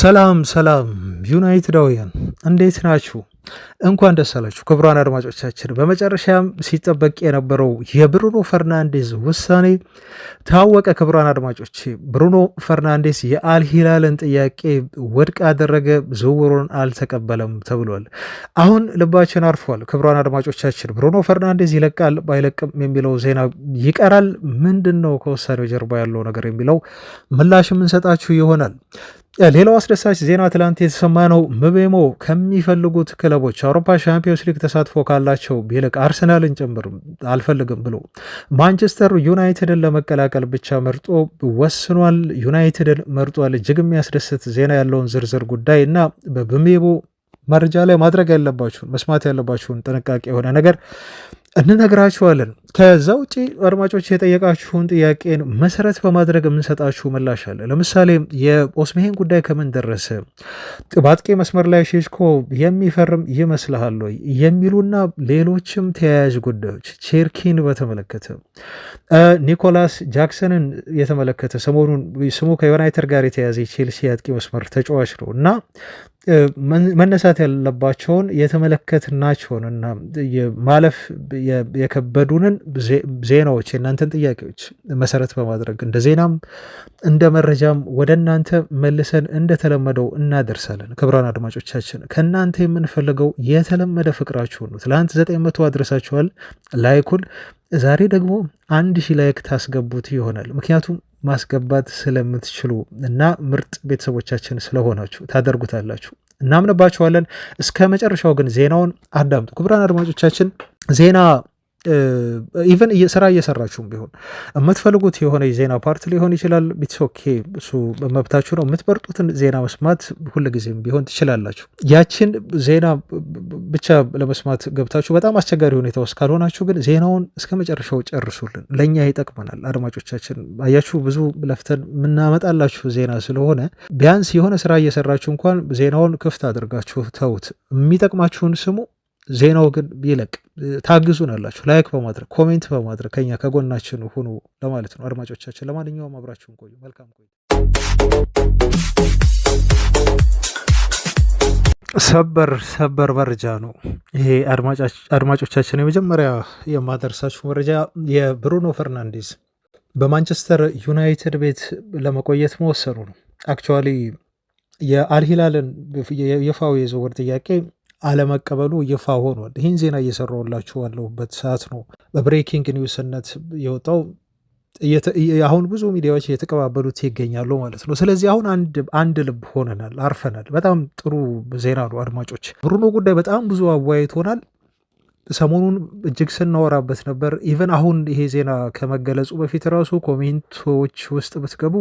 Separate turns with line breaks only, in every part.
ሰላም ሰላም ዩናይትዳውያን እንዴት ናችሁ? እንኳን ደስ አላችሁ ክቡራን አድማጮቻችን። በመጨረሻም ሲጠበቅ የነበረው የብሩኖ ፈርናንዴዝ ውሳኔ ታወቀ። ክቡራን አድማጮች ብሩኖ ፈርናንዴዝ የአልሂላልን ጥያቄ ውድቅ አደረገ፣ ዝውውሩን አልተቀበለም ተብሏል። አሁን ልባችን አርፏል። ክቡራን አድማጮቻችን ብሩኖ ፈርናንዴዝ ይለቃል ባይለቅም የሚለው ዜና ይቀራል። ምንድን ነው ከውሳኔው ጀርባ ያለው ነገር የሚለው ምላሽ የምንሰጣችሁ ይሆናል። ሌላው አስደሳች ዜና ትላንት የተሰማ ነው። ምቤሞ ከሚፈልጉት ክለቦች አውሮፓ ሻምፒዮንስ ሊግ ተሳትፎ ካላቸው ይልቅ አርሰናልን ጭምር አልፈልግም ብሎ ማንቸስተር ዩናይትድን ለመቀላቀል ብቻ መርጦ ወስኗል። ዩናይትድን መርጧል። እጅግ የሚያስደስት ዜና ያለውን ዝርዝር ጉዳይ እና በምቤሞ መረጃ ላይ ማድረግ ያለባችሁን መስማት ያለባችሁን ጥንቃቄ የሆነ ነገር እንነግራችኋለን። ከዛ ውጪ አድማጮች የጠየቃችሁን ጥያቄን መሰረት በማድረግ የምንሰጣችሁ ምላሽ አለ። ለምሳሌ የኦስሜሄን ጉዳይ ከምን ደረሰ፣ በአጥቂ መስመር ላይ ሼሽኮ የሚፈርም ይመስልሃል ወይ የሚሉና ሌሎችም ተያያዥ ጉዳዮች፣ ቼርኪን በተመለከተ ኒኮላስ ጃክሰንን የተመለከተ ሰሞኑን ስሙ ከዩናይትድ ጋር የተያዘ ቼልሲ አጥቂ መስመር ተጫዋች ነው እና መነሳት ያለባቸውን የተመለከትናቸውን እና ማለፍ የከበዱንን ዜናዎች የእናንተን ጥያቄዎች መሰረት በማድረግ እንደ ዜናም እንደ መረጃም ወደ እናንተ መልሰን እንደተለመደው እናደርሳለን። ክቡራን አድማጮቻችን ከእናንተ የምንፈልገው የተለመደ ፍቅራችሁን ነው። ትላንት 900 አድረሳችኋል ላይኩን። ዛሬ ደግሞ 1000 ላይክ ታስገቡት ይሆናል። ምክንያቱም ማስገባት ስለምትችሉ እና ምርጥ ቤተሰቦቻችን ስለሆናችሁ ታደርጉታላችሁ፣ እናምንባችኋለን። እስከ መጨረሻው ግን ዜናውን አዳምጡ ክቡራን አድማጮቻችን። ዜና ኢቨን ስራ እየሰራችሁም ቢሆን የምትፈልጉት የሆነ የዜና ፓርት ሊሆን ይችላል። ቢትሶኬ እሱ መብታችሁ ነው። የምትመርጡትን ዜና መስማት ሁልጊዜም ቢሆን ትችላላችሁ። ያችን ዜና ብቻ ለመስማት ገብታችሁ በጣም አስቸጋሪ ሁኔታ ውስጥ ካልሆናችሁ ግን ዜናውን እስከ መጨረሻው ጨርሱልን፣ ለእኛ ይጠቅመናል። አድማጮቻችን አያችሁ ብዙ ለፍተን የምናመጣላችሁ ዜና ስለሆነ ቢያንስ የሆነ ስራ እየሰራችሁ እንኳን ዜናውን ክፍት አድርጋችሁ ተውት። የሚጠቅማችሁን ስሙ። ዜናው ግን ቢለቅ ታግዙን አላችሁ ላይክ በማድረግ ኮሜንት በማድረግ ከኛ ከጎናችን ሁኑ ለማለት ነው አድማጮቻችን። ለማንኛውም አብራችሁን ቆዩ። መልካም ቆዩ። ሰበር መረጃ ነው ይሄ አድማጮቻችን። የመጀመሪያ የማደርሳችሁ መረጃ የብሩኖ ፈርናንዴዝ በማንቸስተር ዩናይትድ ቤት ለመቆየት መወሰኑ ነው። አክቹዋሊ የአልሂላልን ይፋዊ የዝውውር ጥያቄ አለመቀበሉ ይፋ ሆኗል። ይህን ዜና እየሰራሁላችሁ ያለሁበት ሰዓት ነው በብሬኪንግ ኒውስነት የወጣው። አሁን ብዙ ሚዲያዎች እየተቀባበሉት ይገኛሉ ማለት ነው። ስለዚህ አሁን አንድ ልብ ሆነናል፣ አርፈናል። በጣም ጥሩ ዜና ነው አድማጮች። ብሩኖ ጉዳይ በጣም ብዙ አወያይቶናል። ሰሞኑን እጅግ ስናወራበት ነበር። ኢቨን አሁን ይሄ ዜና ከመገለጹ በፊት ራሱ ኮሜንቶች ውስጥ ብትገቡ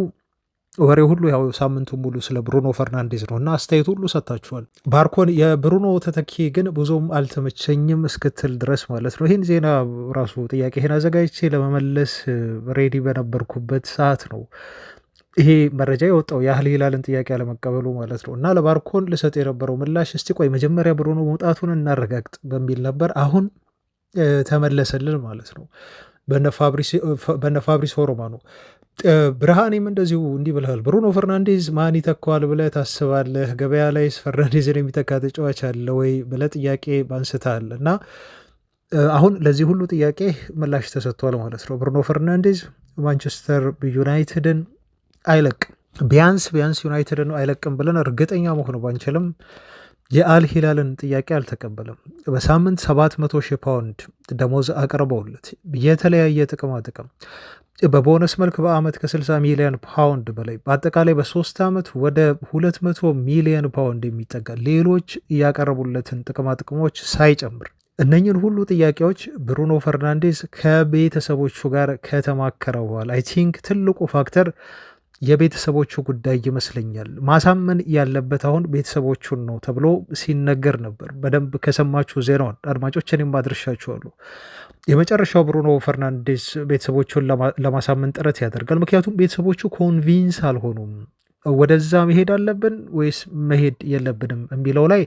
ወሬ ሁሉ ያው ሳምንቱ ሙሉ ስለ ብሩኖ ፈርናንዴዝ ነው እና አስተያየት ሁሉ ሰጥታችኋል። ባርኮን የብሩኖ ተተኪ ግን ብዙም አልተመቸኝም እስክትል ድረስ ማለት ነው። ይህን ዜና ራሱ ጥያቄህን አዘጋጅቼ ለመመለስ ሬዲ በነበርኩበት ሰዓት ነው ይሄ መረጃ የወጣው የአልሂላልን ጥያቄ አለመቀበሉ ማለት ነው። እና ለባርኮን ልሰጥ የነበረው ምላሽ እስቲ ቆይ መጀመሪያ ብሩኖ መውጣቱን እናረጋግጥ በሚል ነበር። አሁን ተመለሰልን ማለት ነው በነ ፋብሪስ ሮማኖ። ብርሃኔም እንደዚሁ እንዲህ ብልሃል፣ ብሩኖ ፈርናንዴዝ ማን ይተካዋል ብለህ ታስባለህ? ገበያ ላይ ፈርናንዴዝን የሚተካ ተጫዋች አለ ወይ ብለህ ጥያቄ ባንስታል እና አሁን ለዚህ ሁሉ ጥያቄ ምላሽ ተሰጥቷል ማለት ነው። ብሩኖ ፈርናንዴዝ ማንቸስተር ዩናይትድን አይለቅም። ቢያንስ ዩናይትድን አይለቅም ብለን እርግጠኛ መሆኑ ባንችልም የአልሂላልን ጥያቄ አልተቀበለም። በሳምንት 700,000 ፓውንድ ደሞዝ አቅርበውለት የተለያየ ጥቅማ ጥቅም በቦነስ መልክ በአመት ከ60 ሚሊዮን ፓውንድ በላይ በአጠቃላይ በ3 ዓመት ወደ 200 ሚሊዮን ፓውንድ የሚጠጋ ሌሎች ያቀረቡለትን ጥቅማ ጥቅሞች ሳይጨምር እነኝን ሁሉ ጥያቄዎች ብሩኖ ፈርናንዴዝ ከቤተሰቦቹ ጋር ከተማከረ በኋላ አይ ቲንክ ትልቁ ፋክተር የቤተሰቦቹ ጉዳይ ይመስለኛል። ማሳመን ያለበት አሁን ቤተሰቦቹን ነው ተብሎ ሲነገር ነበር። በደንብ ከሰማችሁ ዜናውን አድማጮች እኔም አድርሻችኋለሁ። የመጨረሻው ብሩኖ ፈርናንዴዝ ቤተሰቦቹን ለማሳመን ጥረት ያደርጋል። ምክንያቱም ቤተሰቦቹ ኮንቪንስ አልሆኑም። ወደዛ መሄድ አለብን ወይስ መሄድ የለብንም የሚለው ላይ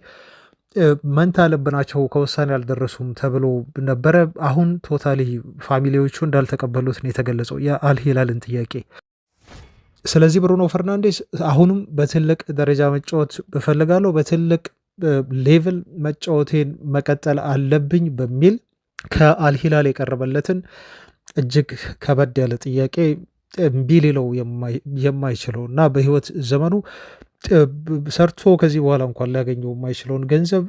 መንታ ልብናቸው ከውሳኔ አልደረሱም ተብሎ ነበረ። አሁን ቶታሊ ፋሚሊዎቹ እንዳልተቀበሉት ነው የተገለጸው የአልሂላልን ጥያቄ። ስለዚህ ብሩኖ ፈርናንዴስ አሁንም በትልቅ ደረጃ መጫወት እፈልጋለሁ፣ በትልቅ ሌቭል መጫወቴን መቀጠል አለብኝ በሚል ከአልሂላል የቀረበለትን እጅግ ከበድ ያለ ጥያቄ እምቢ ሊለው የማይችለው እና በህይወት ዘመኑ ሰርቶ ከዚህ በኋላ እንኳን ሊያገኘው የማይችለውን ገንዘብ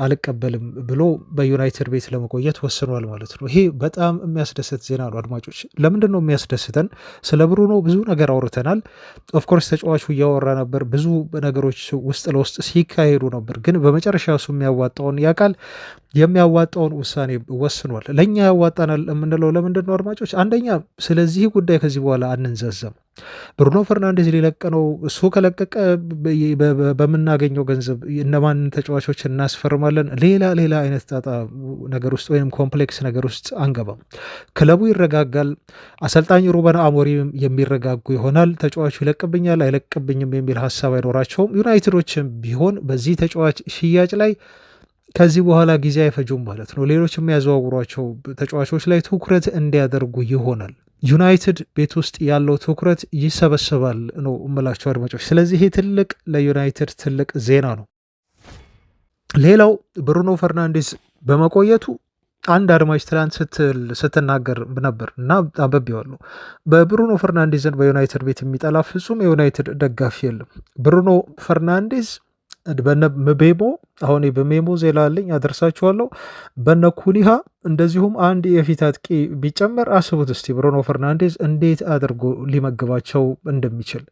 አልቀበልም ብሎ በዩናይትድ ቤት ለመቆየት ወስኗል ማለት ነው። ይሄ በጣም የሚያስደስት ዜና ነው አድማጮች። ለምንድን ነው የሚያስደስተን? ስለ ብሩኖ ብዙ ነገር አውርተናል። ኦፍኮርስ ተጫዋቹ እያወራ ነበር፣ ብዙ ነገሮች ውስጥ ለውስጥ ሲካሄዱ ነበር። ግን በመጨረሻ እሱ የሚያዋጣውን ያውቃል፣ የሚያዋጣውን ውሳኔ ወስኗል። ለእኛ ያዋጣናል የምንለው ለምንድን ነው አድማጮች? አንደኛ ስለዚህ ጉዳይ ከዚህ በኋላ አንንዘዘም። ብሩኖ ፈርናንዴዝ ሊለቅ ነው። እሱ ከለቀቀ በምናገኘው ገንዘብ እነማንን ተጫዋቾች እናስፈርማለን? ሌላ አይነት ጣጣ ነገር ውስጥ ወይም ኮምፕሌክስ ነገር ውስጥ አንገባም። ክለቡ ይረጋጋል። አሰልጣኝ ሩበን አሞሪም የሚረጋጉ ይሆናል። ተጫዋቹ ይለቅብኛል አይለቅብኝም የሚል ሀሳብ አይኖራቸውም። ዩናይትዶችም ቢሆን በዚህ ተጫዋች ሽያጭ ላይ ከዚህ በኋላ ጊዜ አይፈጁም ማለት ነው። ሌሎች የሚያዘዋውሯቸው ተጫዋቾች ላይ ትኩረት እንዲያደርጉ ይሆናል። ዩናይትድ ቤት ውስጥ ያለው ትኩረት ይሰበሰባል ነው እምላቸው አድማጮች። ስለዚህ ይሄ ትልቅ ለዩናይትድ ትልቅ ዜና ነው። ሌላው ብሩኖ ፈርናንዴዝ በመቆየቱ አንድ አድማጭ ትላንት ስትናገር ነበር እና አንብቤዋለሁ። በብሩኖ ፈርናንዴዝን በዩናይትድ ቤት የሚጠላ ፍጹም የዩናይትድ ደጋፊ የለም። ብሩኖ ፈርናንዴዝ በነ ምቤሞ አሁን በሜሞ ዜላ አለኝ አደርሳችኋለሁ። በነ ኩኒሃ እንደዚሁም አንድ የፊት አጥቂ ቢጨመር አስቡት እስቲ ብሩኖ ፈርናንዴዝ እንዴት አድርጎ ሊመግባቸው እንደሚችል።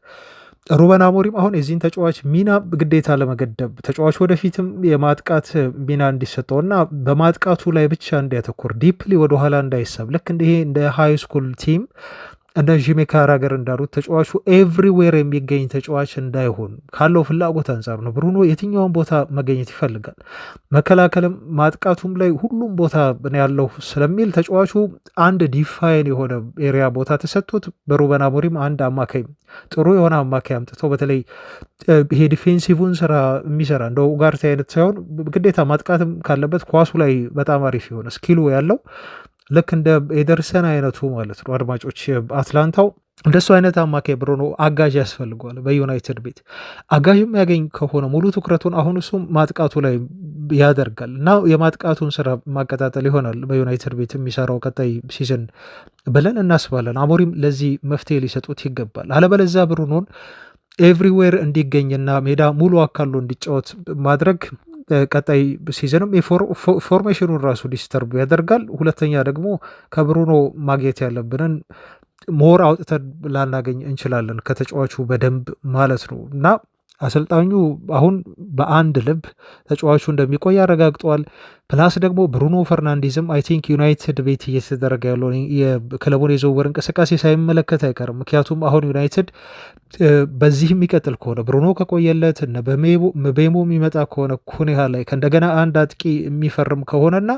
ሩበን አሞሪም አሁን የዚህን ተጫዋች ሚና ግዴታ ለመገደብ ተጫዋች ወደፊትም የማጥቃት ሚና እንዲሰጠውና በማጥቃቱ ላይ ብቻ እንዲያተኩር ዲፕሊ ወደኋላ እንዳይሳብ ልክ እንደ ሃይ ስኩል ቲም እንደ ጂሜ ካራገር እንዳሉት ተጫዋቹ ኤቭሪዌር የሚገኝ ተጫዋች እንዳይሆን ካለው ፍላጎት አንጻር ነው። ብሩኖ የትኛውን ቦታ መገኘት ይፈልጋል። መከላከልም ማጥቃቱም ላይ ሁሉም ቦታ ያለው ስለሚል ተጫዋቹ አንድ ዲፋይን የሆነ ኤሪያ ቦታ ተሰጥቶት በሩበን አሞሪም አንድ አማካይ ጥሩ የሆነ አማካይ አምጥቶ በተለይ ይሄ ዲፌንሲቭን ስራ የሚሰራ እንደ ኡጋርቴ አይነት ሳይሆን ግዴታ ማጥቃትም ካለበት ኳሱ ላይ በጣም አሪፍ የሆነ ስኪሉ ያለው ልክ እንደ ኤደርሰን አይነቱ ማለት ነው አድማጮች። አትላንታው እንደሱ አይነት አማካይ ብሩኖ አጋዥ ያስፈልገዋል። በዩናይትድ ቤት አጋዥ የሚያገኝ ከሆነ ሙሉ ትኩረቱን አሁን እሱም ማጥቃቱ ላይ ያደርጋል እና የማጥቃቱን ስራ ማቀጣጠል ይሆናል በዩናይትድ ቤት የሚሰራው ቀጣይ ሲዝን ብለን እናስባለን። አሞሪም ለዚህ መፍትሄ ሊሰጡት ይገባል። አለበለዛ ብሩኖን ኤቭሪዌር እንዲገኝና ሜዳ ሙሉ አካሎ እንዲጫወት ማድረግ ቀጣይ ሲዝንም ፎርሜሽኑን ራሱ ዲስተርብ ያደርጋል። ሁለተኛ ደግሞ ከብሩኖ ማግኘት ያለብንን ሞር አውጥተን ላናገኝ እንችላለን ከተጫዋቹ በደንብ ማለት ነው እና አሰልጣኙ አሁን በአንድ ልብ ተጫዋቹ እንደሚቆይ አረጋግጠዋል። ፕላስ ደግሞ ብሩኖ ፈርናንዴዝም አይ ቲንክ ዩናይትድ ቤት እየተደረገ ያለው የክለቡን የዝውውር እንቅስቃሴ ሳይመለከት አይቀርም። ምክንያቱም አሁን ዩናይትድ በዚህ የሚቀጥል ከሆነ ብሩኖ ከቆየለት ምቤሞ የሚመጣ ከሆነ ኩኒሃ ላይ ከእንደገና አንድ አጥቂ የሚፈርም ከሆነና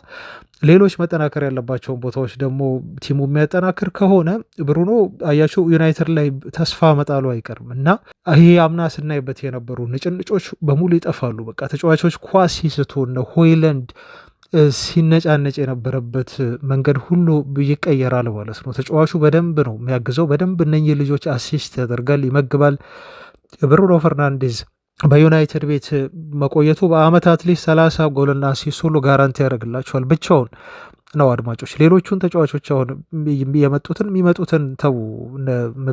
ሌሎች መጠናከር ያለባቸውን ቦታዎች ደግሞ ቲሙ የሚያጠናክር ከሆነ ብሩኖ አያቸው ዩናይትድ ላይ ተስፋ መጣሉ አይቀርም እና ይሄ አምና ስናይበት የነበሩ ንጭንጮች በሙሉ ይጠፋሉ። በቃ ተጫዋቾች ኳስ ሲስቱ እነ ሆይለንድ ሲነጫነጭ የነበረበት መንገድ ሁሉ ይቀየራል ማለት ነው። ተጫዋቹ በደንብ ነው የሚያግዘው። በደንብ እነኚህ ልጆች አሲስት ያደርጋል፣ ይመግባል። ብሩኖ ፈርናንዴዝ በዩናይትድ ቤት መቆየቱ በአመት አትሊስት 30 ጎልና አሲስት ሁሉ ጋራንቲ ያደርግላቸዋል ብቻውን ነው አድማጮች። ሌሎቹን ተጫዋቾች አሁን የሚመጡትን ተዉ፣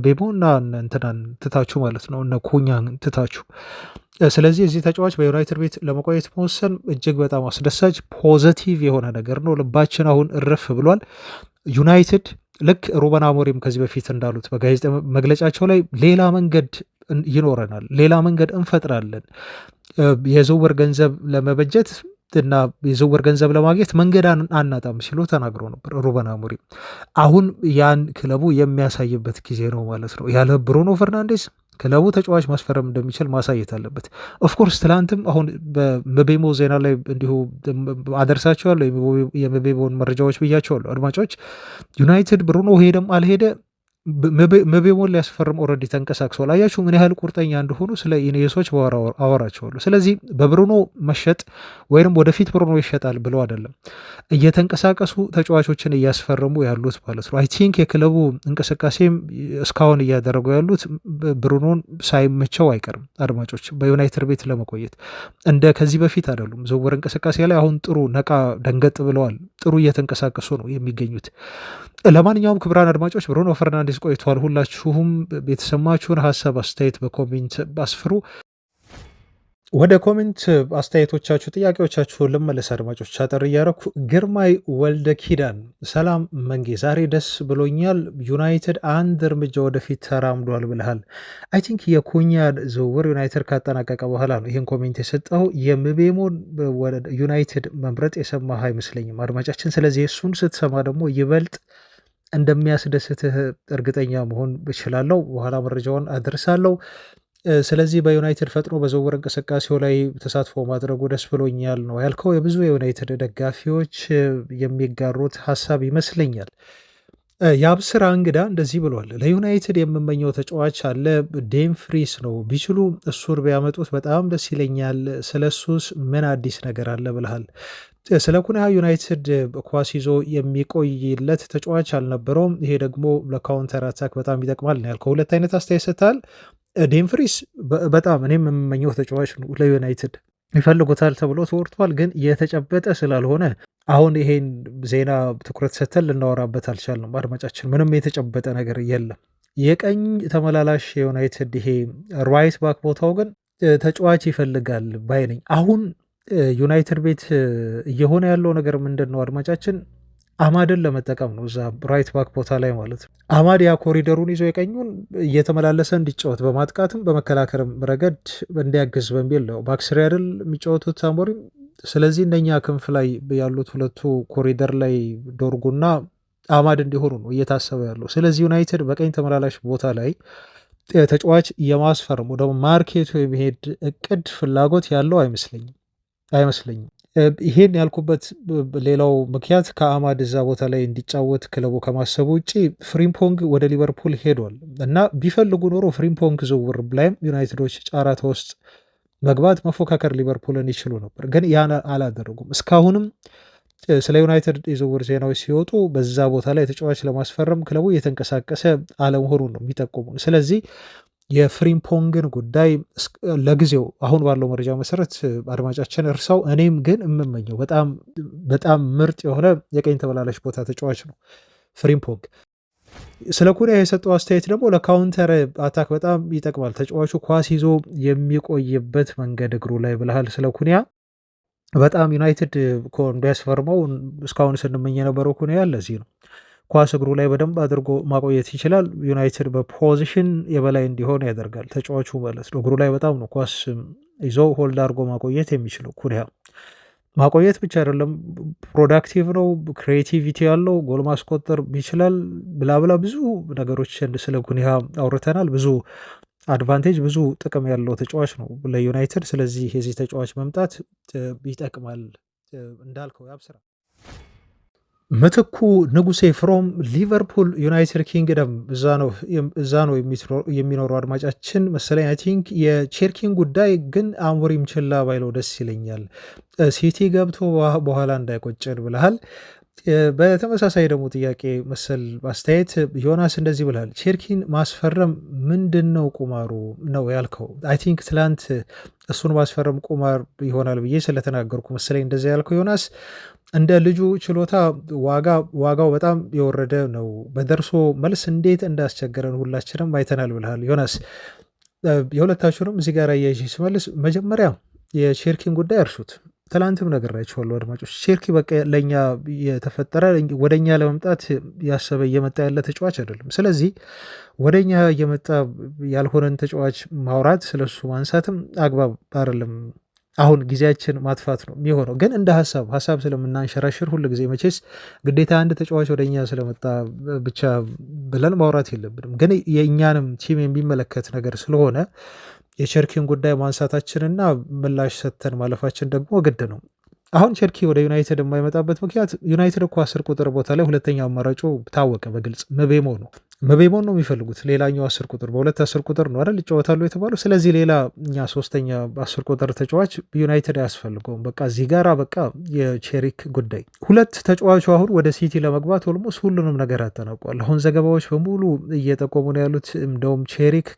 ቤሞ እና እንትናን ትታችሁ ማለት ነው፣ እነ ኩኛን ትታችሁ። ስለዚህ እዚህ ተጫዋች በዩናይትድ ቤት ለመቆየት መወሰን እጅግ በጣም አስደሳች ፖዘቲቭ የሆነ ነገር ነው። ልባችን አሁን እርፍ ብሏል። ዩናይትድ ልክ ሩበን አሞሪም ከዚህ በፊት እንዳሉት በጋዜጣ መግለጫቸው ላይ ሌላ መንገድ ይኖረናል፣ ሌላ መንገድ እንፈጥራለን፣ የዝውውር ገንዘብ ለመበጀት እና የዝውውር ገንዘብ ለማግኘት መንገድ አናጣም ሲሉ ተናግሮ ነበር ሩበን አሞሪም። አሁን ያን ክለቡ የሚያሳይበት ጊዜ ነው ማለት ነው። ያለ ብሩኖ ፈርናንዴዝ ክለቡ ተጫዋች ማስፈረም እንደሚችል ማሳየት አለበት። ኦፍኮርስ ትላንትም አሁን በምቤሞ ዜና ላይ እንዲሁ አደርሳቸዋለሁ የምቤሞን መረጃዎች ብያቸዋለሁ አድማጮች። ዩናይትድ ብሩኖ ሄደም አልሄደ ምቤሞን ሊያስፈርም ኦልሬዲ ተንቀሳቅሰዋል። አያችሁ ምን ያህል ቁርጠኛ እንደሆኑ ስለ ኢኔሶች አወራቸዋለሁ። ስለዚህ በብሩኖ መሸጥ ወይም ወደፊት ብሩኖ ይሸጣል ብለው አይደለም እየተንቀሳቀሱ ተጫዋቾችን እያስፈረሙ ያሉት ማለት ነው። አይ ቲንክ የክለቡ እንቅስቃሴም እስካሁን እያደረጉ ያሉት ብሩኖን ሳይመቸው አይቀርም አድማጮች በዩናይትድ ቤት ለመቆየት እንደ ከዚህ በፊት አይደሉም። ዝውውር እንቅስቃሴ ላይ አሁን ጥሩ ነቃ ደንገጥ ብለዋል። ጥሩ እየተንቀሳቀሱ ነው የሚገኙት። ለማንኛውም ክቡራን አድማጮች ብሩኖ ፈርናንዴዝ ቆይቷል። ሁላችሁም የተሰማችሁን ሀሳብ አስተያየት በኮሜንት አስፍሩ። ወደ ኮሜንት አስተያየቶቻችሁ ጥያቄዎቻችሁን ልመለስ አድማጮች። አጠር እያረኩ ግርማይ ወልደ ኪዳን ሰላም መንጌ ዛሬ ደስ ብሎኛል። ዩናይትድ አንድ እርምጃ ወደፊት ተራምዷል ብልሃል። አይ ቲንክ የኩኛ ዝውውር ዩናይትድ ካጠናቀቀ በኋላ ነው ይህን ኮሜንት የሰጠው። የምቤሞን ዩናይትድ መምረጥ የሰማህ አይመስለኝም አድማጫችን። ስለዚህ እሱን ስትሰማ ደግሞ ይበልጥ እንደሚያስደስትህ እርግጠኛ መሆን እችላለሁ። በኋላ መረጃውን አድርሳለሁ። ስለዚህ በዩናይትድ ፈጥኖ በዝውውር እንቅስቃሴው ላይ ተሳትፎ ማድረጉ ደስ ብሎኛል ነው ያልከው። የብዙ የዩናይትድ ደጋፊዎች የሚጋሩት ሀሳብ ይመስለኛል። የአብስራ እንግዳ እንደዚህ ብሏል። ለዩናይትድ የምመኘው ተጫዋች አለ፣ ዴምፍሪስ ነው። ቢችሉ እሱን ቢያመጡት በጣም ደስ ይለኛል። ስለ እሱስ ምን አዲስ ነገር አለ ብልሃል። ስለ ኩንሃ ዩናይትድ ኳስ ይዞ የሚቆይለት ተጫዋች አልነበረውም። ይሄ ደግሞ ለካውንተር አታክ በጣም ይጠቅማል ነው ያልከው። ሁለት አይነት አስተያየት ሰጥተሃል። ዴምፍሪስ በጣም እኔም የምመኘው ተጫዋች ነው። ለዩናይትድ ይፈልጉታል ተብሎ ተወርቷል፣ ግን የተጨበጠ ስላልሆነ አሁን ይሄን ዜና ትኩረት ሰጥተን ልናወራበት አልቻልንም። አድማጫችን ምንም የተጨበጠ ነገር የለም። የቀኝ ተመላላሽ የዩናይትድ ይሄ ራይት ባክ ቦታው ግን ተጫዋች ይፈልጋል ባይ ነኝ። አሁን ዩናይትድ ቤት እየሆነ ያለው ነገር ምንድን ነው አድማጫችን? አማድን ለመጠቀም ነው እዛ ራይት ባክ ቦታ ላይ ማለት ነው። አማድ ያ ኮሪደሩን ይዞ የቀኙን እየተመላለሰ እንዲጫወት በማጥቃትም በመከላከልም ረገድ እንዲያግዝ በሚል ነው ባክስሪ አይደል የሚጫወቱት አሞሪም። ስለዚህ እነኛ ክንፍ ላይ ያሉት ሁለቱ ኮሪደር ላይ ዶርጉና አማድ እንዲሆኑ ነው እየታሰበ ያለው። ስለዚህ ዩናይትድ በቀኝ ተመላላሽ ቦታ ላይ ተጫዋች የማስፈርም ወደ ማርኬቱ የሚሄድ እቅድ ፍላጎት ያለው አይመስለኝም። ይሄን ያልኩበት ሌላው ምክንያት ከአማድ እዛ ቦታ ላይ እንዲጫወት ክለቡ ከማሰቡ ውጭ ፍሪምፖንግ ወደ ሊቨርፑል ሄዷል እና ቢፈልጉ ኖሮ ፍሪምፖንግ ዝውውር ላይም ዩናይትዶች ጨዋታ ውስጥ መግባት መፎካከር ሊቨርፑልን ይችሉ ነበር፣ ግን ያን አላደረጉም። እስካሁንም ስለ ዩናይትድ የዝውውር ዜናዎች ሲወጡ በዛ ቦታ ላይ ተጫዋች ለማስፈረም ክለቡ እየተንቀሳቀሰ አለመሆኑን ነው የሚጠቁሙ። ስለዚህ የፍሪምፖንግን ጉዳይ ለጊዜው አሁን ባለው መረጃ መሰረት አድማጫችን እርሳው። እኔም ግን የምመኘው በጣም ምርጥ የሆነ የቀኝ ተመላላሽ ቦታ ተጫዋች ነው ፍሪምፖንግ። ስለ ኩንያ የሰጠው አስተያየት ደግሞ ለካውንተር አታክ በጣም ይጠቅማል ተጫዋቹ ኳስ ይዞ የሚቆይበት መንገድ እግሩ ላይ ብልሃል። ስለ ኩንያ በጣም ዩናይትድ እንዲያስፈርመው እስካሁን ስንመኝ የነበረው ኩንያ ለዚህ ነው። ኳስ እግሩ ላይ በደንብ አድርጎ ማቆየት ይችላል። ዩናይትድ በፖዚሽን የበላይ እንዲሆን ያደርጋል ተጫዋቹ ማለት ነው። እግሩ ላይ በጣም ነው ኳስ ይዞ ሆልድ አድርጎ ማቆየት የሚችለው ኩንያ። ማቆየት ብቻ አይደለም ፕሮዳክቲቭ ነው፣ ክሬቲቪቲ ያለው ጎል ማስቆጠር ይችላል። ብላብላ ብዙ ነገሮች ስለ ኩንያ አውርተናል። ብዙ አድቫንቴጅ ብዙ ጥቅም ያለው ተጫዋች ነው ለዩናይትድ። ስለዚህ የዚህ ተጫዋች መምጣት ይጠቅማል እንዳልከው ያብስራ። ምትኩ ንጉሴ ፍሮም ሊቨርፑል ዩናይትድ ኪንግደም እዛ ነው የሚኖረው አድማጫችን መሰለኝ። አይ ቲንክ የቼርኪን ጉዳይ ግን አሞሪም ችላ ባይለው ደስ ይለኛል። ሲቲ ገብቶ በኋላ እንዳይቆጨን ብልሃል። በተመሳሳይ ደግሞ ጥያቄ መሰል አስተያየት ዮናስ እንደዚህ ብልሃል። ቼርኪን ማስፈረም ምንድን ነው ቁማሩ ነው ያልከው። አይ ቲንክ ትላንት እሱን ማስፈረም ቁማር ይሆናል ብዬ ስለተናገርኩ መሰለኝ እንደዚያ ያልከው ዮናስ። እንደ ልጁ ችሎታ ዋጋው በጣም የወረደ ነው። በደርሶ መልስ እንዴት እንዳስቸገረን ሁላችንም አይተናል ብልሃል ዮናስ። የሁለታችሁንም እዚህ ጋር አያይዤ ስመልስ መጀመሪያ የቼርኪን ጉዳይ እርሱት። ትላንትም ነግሬያችኋለሁ አድማጮች፣ ቼርኪ በቃ ለእኛ የተፈጠረ ወደኛ ለመምጣት ያሰበ እየመጣ ያለ ተጫዋች አይደለም። ስለዚህ ወደኛ እየመጣ ያልሆነን ተጫዋች ማውራት ስለሱ ማንሳትም አግባብ አይደለም። አሁን ጊዜያችን ማጥፋት ነው የሚሆነው። ግን እንደ ሀሳብ ስለምናንሸራሽር ሁል ጊዜ መቼስ ግዴታ አንድ ተጫዋች ወደኛ ስለመጣ ብቻ ብለን ማውራት የለብንም። ግን የእኛንም ቲም የሚመለከት ነገር ስለሆነ የቸርኪን ጉዳይ ማንሳታችንና ምላሽ ሰጥተን ማለፋችን ደግሞ ግድ ነው። አሁን ቸርኪ ወደ ዩናይትድ የማይመጣበት ምክንያት ዩናይትድ እኮ 10 ቁጥር ቦታ ላይ ሁለተኛ አማራጩ ታወቀ በግልጽ ምቤሞ ነው። መቤሞን ነው የሚፈልጉት። ሌላኛው 10 ቁጥር በሁለት 10 ቁጥር ነው አይደል ይጫወታሉ የተባለው። ስለዚህ ሌላ እኛ ሶስተኛ 10 ቁጥር ተጫዋች ዩናይትድ አያስፈልገውም። በቃ እዚህ ጋራ በቃ የቼሪክ ጉዳይ ሁለት ተጫዋቹ አሁን ወደ ሲቲ ለመግባት ኦልሞስት ሁሉንም ነገር አጠናቋል። አሁን ዘገባዎች በሙሉ እየጠቆሙ ነው ያሉት። እንደውም ቼሪክ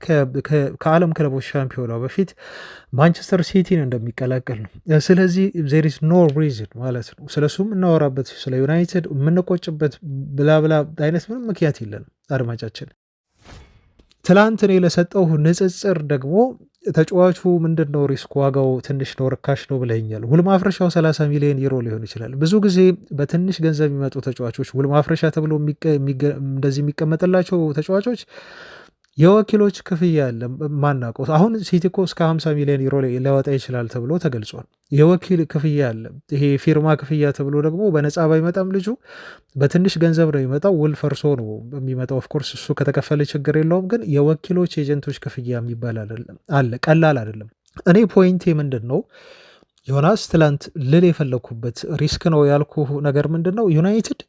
ከዓለም ክለቦች ሻምፒዮና በፊት ማንቸስተር ሲቲን እንደሚቀላቀል ነው። ስለዚህ ዜር ኢዝ ኖ ሪዝን ማለት ነው ስለሱም እናወራበት ስለ ዩናይትድ የምንቆጭበት ብላብላ አይነት ምንም ምክንያት የለንም። አድማጫችን ትላንት እኔ ለሰጠው ንጽጽር ደግሞ ተጫዋቹ ምንድን ነው ሪስክ ዋጋው ትንሽ ነው ርካሽ ነው ብለኛል። ውል ማፍረሻው 30 ሚሊዮን ዩሮ ሊሆን ይችላል። ብዙ ጊዜ በትንሽ ገንዘብ የሚመጡ ተጫዋቾች ውል ማፍረሻ ተብሎ እንደዚህ የሚቀመጥላቸው ተጫዋቾች የወኪሎች ክፍያ አለ ማናውቀው። አሁን ሲቲ እኮ እስከ 50 ሚሊዮን ዩሮ ሊያወጣ ይችላል ተብሎ ተገልጿል። የወኪል ክፍያ አለ። ይሄ ፊርማ ክፍያ ተብሎ ደግሞ በነፃ ባይመጣም ልጁ በትንሽ ገንዘብ ነው የሚመጣው። ውል ፈርሶ ነው የሚመጣው። ኦፍኮርስ እሱ ከተከፈለ ችግር የለውም። ግን የወኪሎች ኤጀንቶች ክፍያ የሚባል አለ። ቀላል አይደለም። እኔ ፖይንቴ ምንድን ነው ዮናስ ትላንት ልል የፈለግኩበት ሪስክ ነው ያልኩ ነገር ምንድን ነው ዩናይትድ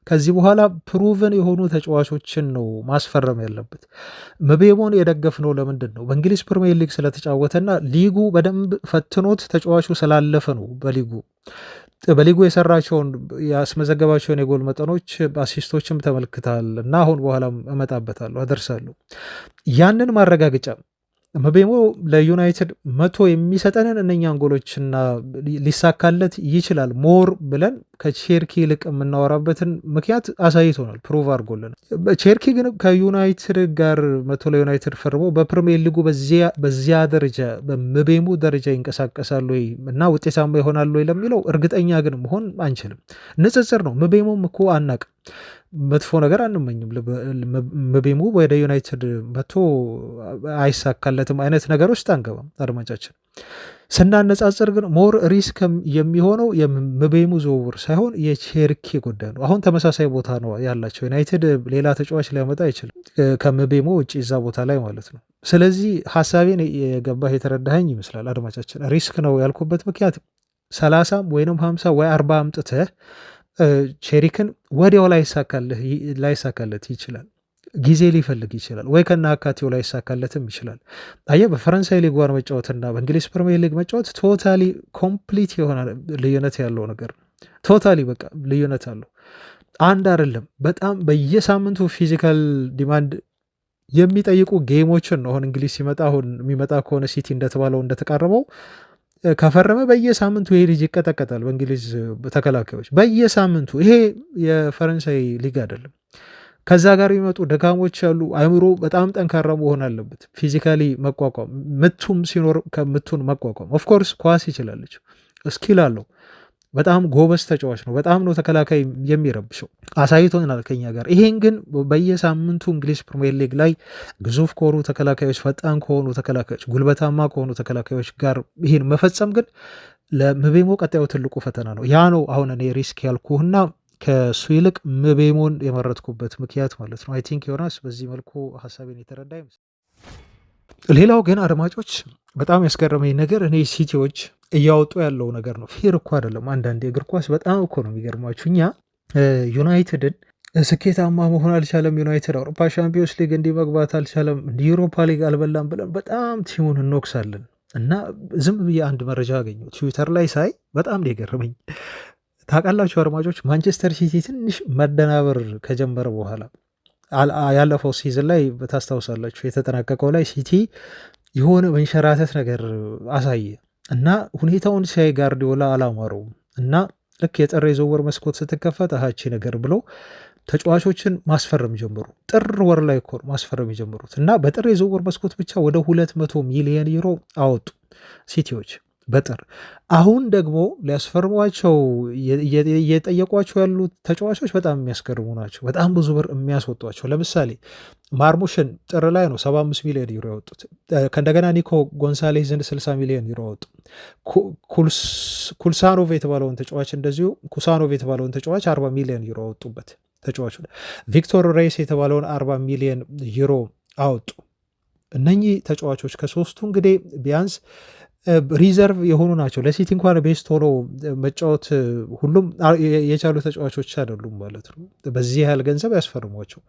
ከዚህ በኋላ ፕሩቨን የሆኑ ተጫዋቾችን ነው ማስፈረም ያለበት። መቤሞን የደገፍነው ለምንድን ነው? በእንግሊዝ ፕሪሚየር ሊግ ስለተጫወተና ሊጉ በደንብ ፈትኖት ተጫዋቹ ስላለፈ ነው። በሊጉ የሰራቸውን ያስመዘገባቸውን የጎል መጠኖች አሲስቶችም ተመልክታል እና አሁን በኋላ እመጣበታለሁ አደርሳለሁ። ያንን ማረጋገጫ መቤሞ ለዩናይትድ 100 የሚሰጠንን እነኛን ጎሎችና ሊሳካለት ይችላል ሞር ብለን ከቼርኪ ይልቅ የምናወራበትን ምክንያት አሳይቶናል፣ ፕሩቭ አድርጎልን። ቼርኪ ግን ከዩናይትድ ጋር 100 ለዩናይትድ ፈርሞ በፕሪሚየር ሊጉ በዚያ ደረጃ በመቤሙ ደረጃ ይንቀሳቀሳሉ ወይ እና ውጤታማ ይሆናሉ ወይ ለሚለው እርግጠኛ ግን መሆን አንችልም። ንጽጽር ነው። መቤሙም እኮ አናቅም፣ መጥፎ ነገር አንመኝም። መቤሙ ወደ ዩናይትድ መቶ አይሳካለትም አይነት ነገር ውስጥ አንገባም። አድማጫችን ስናነጻጽር ግን ሞር ሪስክ የሚሆነው የመቤሙ ዝውውር ሳይሆን የቼርኪ ጉዳይ ነው። አሁን ተመሳሳይ ቦታ ነው ያላቸው። ዩናይትድ ሌላ ተጫዋች ሊያመጣ አይችልም ከመቤሙ ውጭ እዛ ቦታ ላይ ማለት ነው። ስለዚህ ሀሳቤን የገባህ የተረዳኸኝ ይመስላል አድማጫችን። ሪስክ ነው ያልኩበት ምክንያት 30 ወይም 50 ወይ 40 አምጥተህ ቼሪክን ወዲያው ላይሳካለት ይችላል። ጊዜ ሊፈልግ ይችላል ወይ ከና አካቴው ላይሳካለትም ይችላል። አየህ በፈረንሳይ ሊግ ዋን መጫወትና በእንግሊዝ ፕሪሚየር ሊግ መጫወት ቶታሊ ኮምፕሊት የሆነ ልዩነት ያለው ነገር ቶታሊ በቃ ልዩነት አለው። አንድ አይደለም። በጣም በየሳምንቱ ፊዚካል ዲማንድ የሚጠይቁ ጌሞችን ነው። አሁን እንግሊዝ ሲመጣ አሁን የሚመጣ ከሆነ ሲቲ እንደተባለው እንደተቃረበው ከፈረመ በየሳምንቱ ይሄ ልጅ ይቀጠቀጣል። በእንግሊዝ ተከላካዮች በየሳምንቱ ይሄ የፈረንሳይ ሊግ አይደለም። ከዛ ጋር የሚመጡ ደካሞች ያሉ አይምሮ በጣም ጠንካራ መሆን አለበት። ፊዚካሊ መቋቋም፣ ምቱም ሲኖር ከምቱን መቋቋም። ኦፍኮርስ ኳስ ይችላለች፣ ስኪል አለው፣ በጣም ጎበዝ ተጫዋች ነው። በጣም ነው ተከላካይ የሚረብሸው፣ አሳይቶናል ከኛ ጋር። ይሄን ግን በየሳምንቱ እንግሊዝ ፕሪሚየር ሊግ ላይ ግዙፍ ከሆኑ ተከላካዮች፣ ፈጣን ከሆኑ ተከላካዮች፣ ጉልበታማ ከሆኑ ተከላካዮች ጋር ይሄን መፈጸም ግን ለመቤሞ ቀጣዩ ትልቁ ፈተና ነው። ያ ነው አሁን እኔ ሪስክ ያልኩህና ከሱ ይልቅ መቤሞን የመረጥኩበት ምክንያት ማለት ነው። አይ ቲንክ ዮናስ በዚህ መልኩ ሀሳቤን የተረዳ ይመስላል። ሌላው ግን አድማጮች በጣም ያስገረመኝ ነገር እኔ ሲቲዎች እያወጡ ያለው ነገር ነው። ፌር እኮ አይደለም። አንዳንዴ እግር ኳስ በጣም እኮ ነው የሚገርማችሁ። እኛ ዩናይትድን ስኬታማ መሆን አልቻለም፣ ዩናይትድ አውሮፓ ሻምፒዮንስ ሊግ እንዲህ መግባት አልቻለም፣ ዩሮፓ ሊግ አልበላም ብለን በጣም ቲሙን እንወቅሳለን። እና ዝም ብዬ አንድ መረጃ አገኘሁ ትዊተር ላይ ሳይ በጣም ነው የገረመኝ። ታውቃላችሁ አድማጮች ማንቸስተር ሲቲ ትንሽ መደናበር ከጀመረ በኋላ ያለፈው ሲዝን ላይ ታስታውሳላችሁ የተጠናቀቀው ላይ ሲቲ የሆነ መንሸራተት ነገር አሳየ እና ሁኔታውን ሲያይ ጋርዲዮላ አላማረውም እና ልክ የጥር የዝውውር መስኮት ስትከፈት አሃቺ ነገር ብለው ተጫዋቾችን ማስፈረም ጀመሩ። ጥር ወር ላይ እኮ ማስፈረም የጀመሩት እና በጥር የዝውውር መስኮት ብቻ ወደ 200 ሚሊዮን ዩሮ አወጡ ሲቲዎች በጥር። አሁን ደግሞ ሊያስፈርሟቸው እየጠየቋቸው ያሉት ተጫዋቾች በጣም የሚያስገርሙ ናቸው። በጣም ብዙ ብር የሚያስወጧቸው። ለምሳሌ ማርሙሽን ጥር ላይ ነው 75 ሚሊዮን ዩሮ ያወጡት። ከእንደገና ኒኮ ጎንሳሌዝን 60 ሚሊዮን ዩሮ አወጡ። ኩልሳኖቭ የተባለውን ተጫዋች እንደዚሁ ኩሳኖቭ የተባለውን ተጫዋች 40 ሚሊዮን ዩሮ አወጡበት ተጫዋቹ። ቪክቶር ሬስ የተባለውን 40 ሚሊዮን ዩሮ አወጡ። እነኚህ ተጫዋቾች ከሶስቱ እንግዲህ ቢያንስ ሪዘርቭ የሆኑ ናቸው። ለሲቲ እንኳን ቤስት ሆኖ መጫወት ሁሉም የቻሉ ተጫዋቾች አይደሉም ማለት ነው። በዚህ ያህል ገንዘብ ያስፈርሟቸው።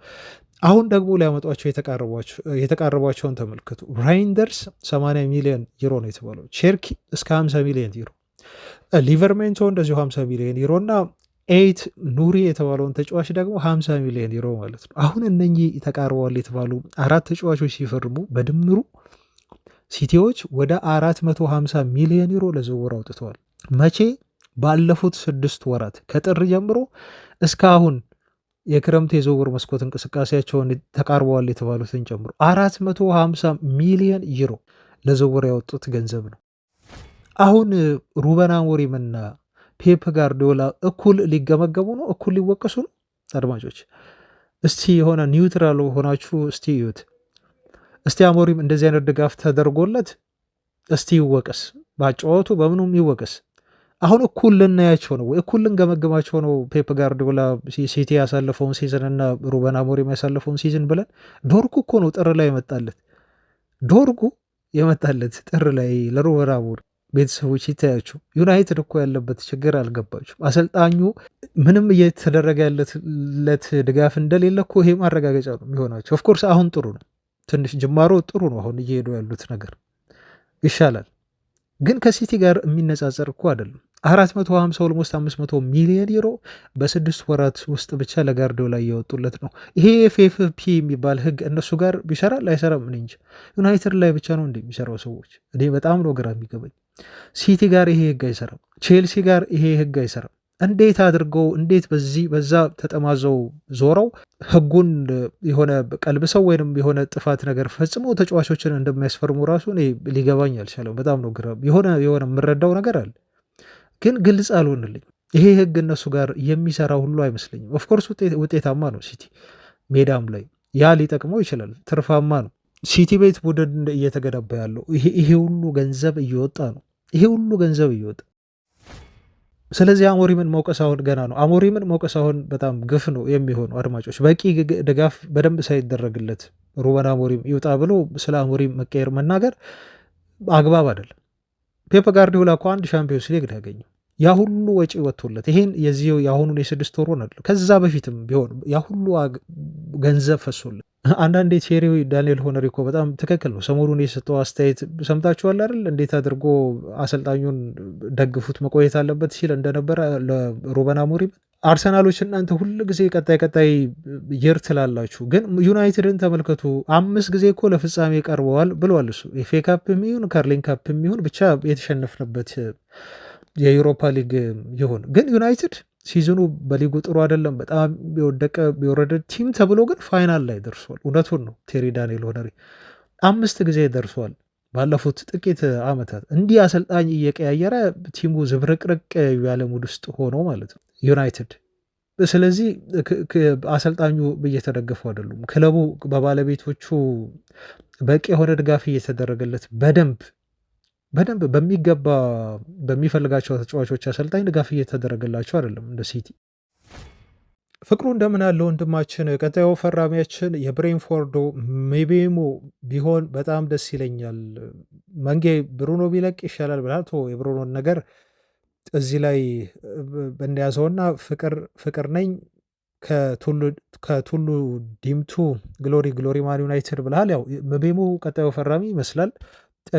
አሁን ደግሞ ሊያመጧቸው የተቃረቧቸውን ተመልከቱ። ራይንደርስ 80 ሚሊዮን ዩሮ ነው የተባለው። ቼርኪ እስከ 50 ሚሊዮን ዩሮ፣ ሊቨርሜንቶ እንደዚሁ 50 ሚሊዮን ዩሮ እና ኤይት ኑሪ የተባለውን ተጫዋች ደግሞ 50 ሚሊዮን ዩሮ ማለት ነው። አሁን እነኚህ ተቃርበዋል የተባሉ 4 ተጫዋቾች ሲፈርሙ በድምሩ ሲቲዎች ወደ 450 ሚሊዮን ዩሮ ለዝውውር አውጥተዋል። መቼ? ባለፉት 6 ወራት ከጥር ጀምሮ እስካሁን የክረምት የዝውውር መስኮት እንቅስቃሴያቸውን ተቃርበዋል የተባሉትን ጨምሮ 450 ሚሊዮን ዩሮ ለዝውውር ያወጡት ገንዘብ ነው። አሁን ሩበን አሞሪምና ፔፕ ጋርዲዮላ እኩል ሊገመገሙ ነው? እኩል ሊወቀሱ ነው? አድማጮች እስቲ የሆነ ኒውትራል ሆናችሁ እስቲ እዩት። እስቲ አሞሪም እንደዚህ አይነት ድጋፍ ተደርጎለት እስቲ ይወቀስ፣ ባጫወቱ በምኑም ይወቀስ። አሁን እኩል ልናያቸው ነው ወይ? እኩል ልንገመግማቸው ነው? ፔፕ ጋርዲዮላ ሲቲ ያሳለፈውን ሲዝን እና ሩበን አሞሪም ያሳለፈውን ሲዝን ብለን። ዶርጉ እኮ ነው ጥር ላይ የመጣለት፣ ዶርጉ የመጣለት ጥር ላይ ለሩበን አሞሪም። ቤተሰቦች ይታያቸው። ዩናይትድ እኮ ያለበት ችግር አልገባችም። አሰልጣኙ ምንም እየተደረገ ያለት ድጋፍ እንደሌለ እኮ ይሄ ማረጋገጫ ነው የሚሆናቸው። ኦፍኮርስ አሁን ጥሩ ነው፣ ትንሽ ጅማሮ ጥሩ ነው። አሁን እየሄዱ ያሉት ነገር ይሻላል፣ ግን ከሲቲ ጋር የሚነጻጸር እኮ አይደለም። 450 ኦልሞስት 500 ሚሊዮን ዩሮ በ6 ወራት ውስጥ ብቻ ለጋርዲዮላ እያወጡለት ነው። ይሄ ኤፍኤፍፒ የሚባል ህግ እነሱ ጋር ቢሰራል አይሰራም ምን እንጂ፣ ዩናይትድ ላይ ብቻ ነው እንደ የሚሰራው ሰዎች። እኔ በጣም ነው ግራ የሚገባኝ። ሲቲ ጋር ይሄ ህግ አይሰራም፣ ቼልሲ ጋር ይሄ ህግ አይሰራም። እንዴት አድርገው እንዴት በዛ ተጠማዘው ዞረው ህጉን የሆነ ቀልብሰው ወይንም የሆነ ጥፋት ነገር ፈጽመው ተጫዋቾችን እንደሚያስፈርሙ ራሱ እኔ ሊገባኝ አልቻለም። በጣም ነው ግራ የሆነ የምረዳው ነገር አለ፣ ግን ግልጽ አልሆንልኝ። ይሄ ህግ እነሱ ጋር የሚሰራ ሁሉ አይመስለኝም። ኦፍኮርስ ውጤታማ ነው ሲቲ ሜዳም ላይ ያ ሊጠቅመው ይችላል፣ ትርፋማ ነው። ሲቲ ቤት ቡድን እየተገነባ ያለው ይሄ ሁሉ ገንዘብ እየወጣ ነው፣ ይሄ ሁሉ ገንዘብ እየወጣ። ስለዚህ አሞሪምን መውቀስ አሁን ገና ነው። አሞሪምን መውቀስ አሁን በጣም ግፍ ነው የሚሆኑ አድማጮች። በቂ ድጋፍ በደንብ ሳይደረግለት ሩበን አሞሪም ይውጣ ብሎ ስለ አሞሪም መቀየር መናገር አግባብ አይደለም። ፔፕ ጋርዲዮላ እኮ 1 ሻምፒዮንስ ሊግ ነው ያገኘው። ያ ሁሉ ወጪ ወጥቶለት ይሄን የአሁኑን የ6 ወሩን አይደለም ከዛ በፊትም ቢሆን ያ ሁሉ ገንዘብ ፈሶለት። አንዳንዴ ቴሪ ዳንኤል ሆነሪ እኮ በጣም ትክክል ነው። ሰሞኑን የሰጠው አስተያየት ሰምታችኋል አይደል? እንዴት አድርጎ አሰልጣኙን ደግፉት መቆየት አለበት ሲል እንደነበረ ለሩበን አሞሪም። አርሰናሎች እናንተ ሁል ጊዜ ቀጣይ ይር ትላላችሁ፣ ግን ዩናይትድን ተመልከቱ። 5 ጊዜ እኮ ለፍጻሜ ቀርበዋል ብለዋል እሱ። ኤፍኤ ካፕ የሚሆን ካርሊንግ ካፕ የሚሆን ብቻ የተሸነፍንበት የዩሮፓ ሊግ ይሁን፣ ግን ዩናይትድ ሲዝኑ በሊጉ ጥሩ አይደለም፣ በጣም የወረደ ቲም ተብሎ ግን ፋይናል ላይ ደርሷል። እውነቱን ነው። ቴሪ ዳንኤል ሆነሪ 5 ጊዜ ደርሷል ባለፉት ጥቂት ዓመታት። እንዲህ አሰልጣኝ እየቀያየረ ቲሙ ዝብርቅርቅ ያለ ሙድ ውስጥ ሆኖ ማለት ነው ዩናይትድ። ስለዚህ አሰልጣኙ እየተደገፉ አይደሉም። ክለቡ በባለቤቶቹ በቂ የሆነ ድጋፍ እየተደረገለት በደንብ በሚገባ በሚፈልጋቸው ተጫዋቾች አሰልጣኝ ድጋፍ እየተደረገላቸው አይደለም እንደ ሲቲ። ፍቅሩ እንደምን ያለ ወንድማችን። ቀጣዩ ፈራሚያችን የብሬንፎርዶ ሜቤሞ ቢሆን በጣም ደስ ይለኛል። መንጌ ብሩኖ ቢለቅ ይሻላል ብላቶ የብሩኖን ነገር እዚህ ላይ እንደያዘውና ፍቅር ነኝ ከቱሉ ዲምቱ ግሎሪ ማን ዩናይትድ ብልሃል። ያው ሜቤሞ ቀጣዩ ፈራሚ ይመስላል።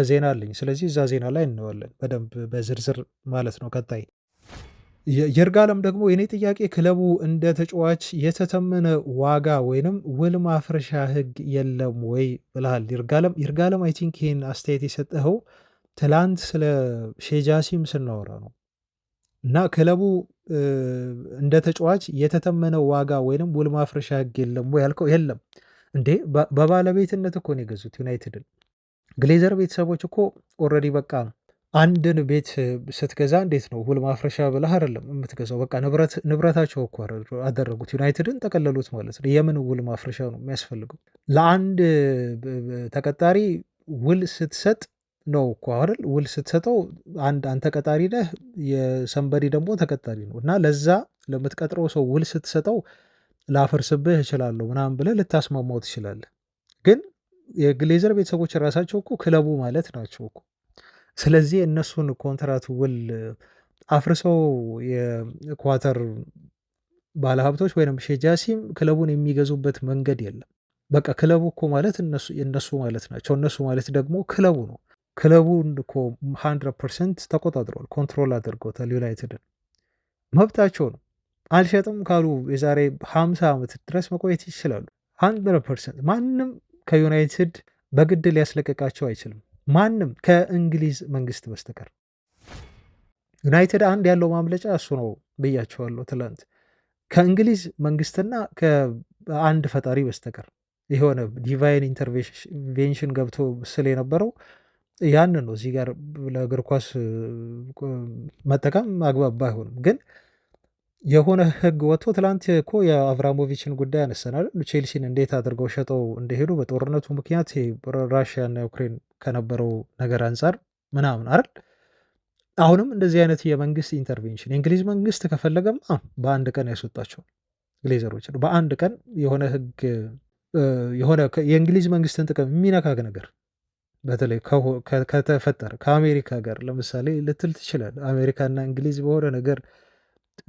ዜና አለኝ። ስለዚህ እዛ ዜና ላይ እንዋለን በደንብ በዝርዝር ማለት ነው። ቀጣይ ይርጋለም ደግሞ የኔ ጥያቄ ክለቡ እንደ ተጫዋች የተተመነ ዋጋ ወይንም ውል ማፍረሻ ህግ የለም ወይ ብልሃል ይርጋለም። አይ ቲንክ ይህን አስተያየት የሰጠኸው ትላንት ስለ ሼጃሲም ስናወራ ነው። እና ክለቡ እንደ ተጫዋች የተተመነ ዋጋ ወይንም ውል ማፍረሻ ህግ የለም ወይ ያልከው፣ የለም እንዴ በባለቤትነት እኮ ነው የገዙት ዩናይትድን። ግሌዘር ቤተሰቦች እኮ ኦልሬዲ በቃ አንድን ቤት ስትገዛ እንዴት ነው ውል ማፍረሻ ብለህ አይደለም የምትገዛው። በቃ ንብረታቸው እኮ አደረጉት፣ ዩናይትድን ጠቀለሉት ማለት ነው። የምን ውል ማፍረሻ ነው የሚያስፈልገው? ለአንድ ተቀጣሪ ውል ስትሰጥ ነው እኮ አይደል? ውል ስትሰጠው አንተ ቀጣሪ ነህ፣ የሰንበዲ ደግሞ ተቀጣሪ ነው። እና ለዛ ለምትቀጥረው ሰው ውል ስትሰጠው ላፈርስብህ እችላለሁ ምናምን ብለህ ልታስማማው ትችላለህ። ግን የግሌዘር ቤተሰቦች ራሳቸው እኮ ክለቡ ማለት ናቸው እኮ። ስለዚህ እነሱን ኮንትራት ውል አፍርሰው የኳተር ባለሀብቶች ወይም ሼህ ጃሲም ክለቡን የሚገዙበት መንገድ የለም። በቃ ክለቡ እኮ ማለት እነሱ ማለት ናቸው። እነሱ ማለት ደግሞ ክለቡ ነው። ክለቡን እኮ 100% ተቆጣጥሯል፣ ኮንትሮል አድርገውታል። ዩናይትድን መብታቸው ነው። አልሸጥም ካሉ የዛሬ 50 ዓመት ድረስ መቆየት ይችላሉ። 100% ማንም ከዩናይትድ በግድ ሊያስለቀቃቸው አይችልም። ማንም ከእንግሊዝ መንግስት በስተቀር። ዩናይትድ አንድ ያለው ማምለጫ እሱ ነው ብያቸዋለሁ ትላንት። ከእንግሊዝ መንግስትና ከአንድ ፈጣሪ በስተቀር የሆነ ዲቫይን ኢንተርቬንሽን ገብቶ ስል የነበረው ያንን ነው። እዚህ ጋር ለእግር ኳስ መጠቀም አግባብ አይሆንም። ግን የሆነ ህግ ወጥቶ ትላንት እኮ የአብራሞቪችን ጉዳይ አነሰናል። ቼልሲን እንዴት አድርገው ሸጠው እንደሄዱ በጦርነቱ ምክንያት ራሽያና ዩክሬን ከነበረው ነገር አንጻር ምናምን አይደል። አሁንም እንደዚህ አይነት የመንግስት ኢንተርቬንሽን የእንግሊዝ መንግስት ከፈለገማ በአንድ ቀን ያስወጣቸው ግሌዘሮችን በአንድ ቀን የሆነ ህግ የሆነ የእንግሊዝ መንግስትን ጥቅም የሚነካግ ነገር በተለይ ከተፈጠረ ከአሜሪካ ጋር ለምሳሌ ልትል ትችላል። አሜሪካና እንግሊዝ በሆነ ነገር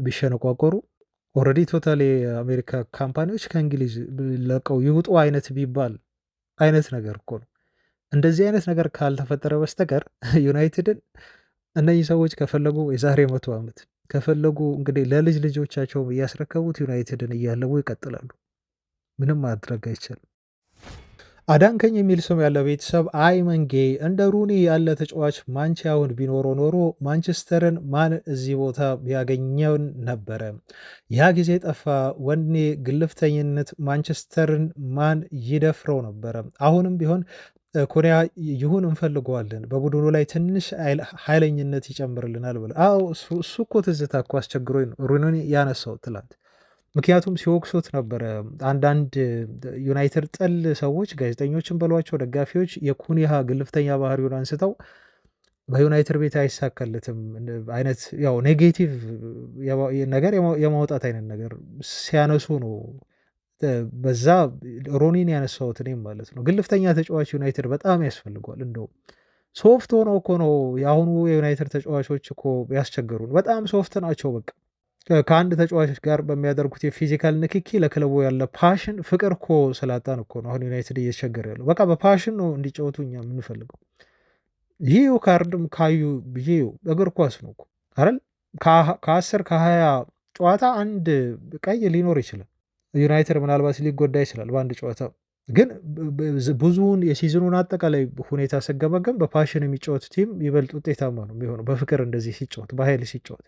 ቢሸነቋቆሩ ኦልሬዲ ቶታል የአሜሪካ ካምፓኒዎች ከእንግሊዝ ለቀው ይውጡ አይነት ቢባል አይነት ነገር እኮ ነው። እንደዚህ አይነት ነገር ካልተፈጠረ በስተቀር ዩናይትድን እነዚህ ሰዎች ከፈለጉ የዛሬ 100 ዓመት ከፈለጉ እንግዲህ ለልጅ ልጆቻቸው እያስረከቡት ዩናይትድን እያለቡ ይቀጥላሉ። ምንም ማድረግ አይቻልም። አዳንከኝ የሚል ስም ያለው ቤተሰብ አይ መንጌ እንደ ሩኒ ያለ ተጫዋች ማንቻውን ቢኖረው ኖሮ ማንቸስተርን ማን እዚህ ቦታ ቢያገኘውን ነበረ። ያ ጊዜ ጠፋ። ወኔ፣ ግልፍተኝነት ማንቸስተርን ማን ይደፍረው ነበረ። አሁንም ቢሆን ኮሪያ ይሁን እንፈልገዋለን፣ በቡድኑ ላይ ትንሽ ኃይለኝነት ይጨምርልናል ብለ እሱ እኮ ትዝታ እኮ አስቸግሮኝ ነው ሩኒ ያነሳው ትላንት። ምክንያቱም ሲወቅሱት ነበረ አንዳንድ ዩናይትድ ጠል ሰዎች፣ ጋዜጠኞችን በሏቸው፣ ደጋፊዎች የኩኒሃ ግልፍተኛ ባህሪውን አንስተው በዩናይትድ ቤት አይሳካለትም አይነት ያው ኔጌቲቭ ነገር የማውጣት አይነት ነገር ሲያነሱ ነው። በዛ ሮኒን ያነሳሁት እኔም ማለት ነው። ግልፍተኛ ተጫዋች ዩናይትድ በጣም ያስፈልገዋል። እንደውም ሶፍት ሆነው እኮ ነው የአሁኑ የዩናይትድ ተጫዋቾች እኮ ያስቸገሩን። በጣም ሶፍት ናቸው። በቃ ከአንድ ተጫዋች ጋር በሚያደርጉት የፊዚካል ንክኪ ለክለቡ ያለ ፓሽን፣ ፍቅር እኮ ስላጣን እኮ ነው አሁን ዩናይትድ እየተቸገረ ያለው። በቃ በፓሽን ነው እንዲጫወቱ እኛ የምንፈልገው። ይህ ካርድም ካዩ ብዬ እግር ኳስ ነው እኮ አይደል? ከ10 ከ20 ጨዋታ አንድ ቀይ ሊኖር ይችላል። ዩናይትድ ምናልባት ሊጎዳ ይችላል በአንድ ጨዋታ። ግን ብዙውን የሲዝኑን አጠቃላይ ሁኔታ ስገመገም በፓሽን የሚጫወት ቲም ይበልጥ ውጤታማ ነው የሚሆነው፣ በፍቅር እንደዚህ ሲጫወት፣ በኃይል ሲጫወት።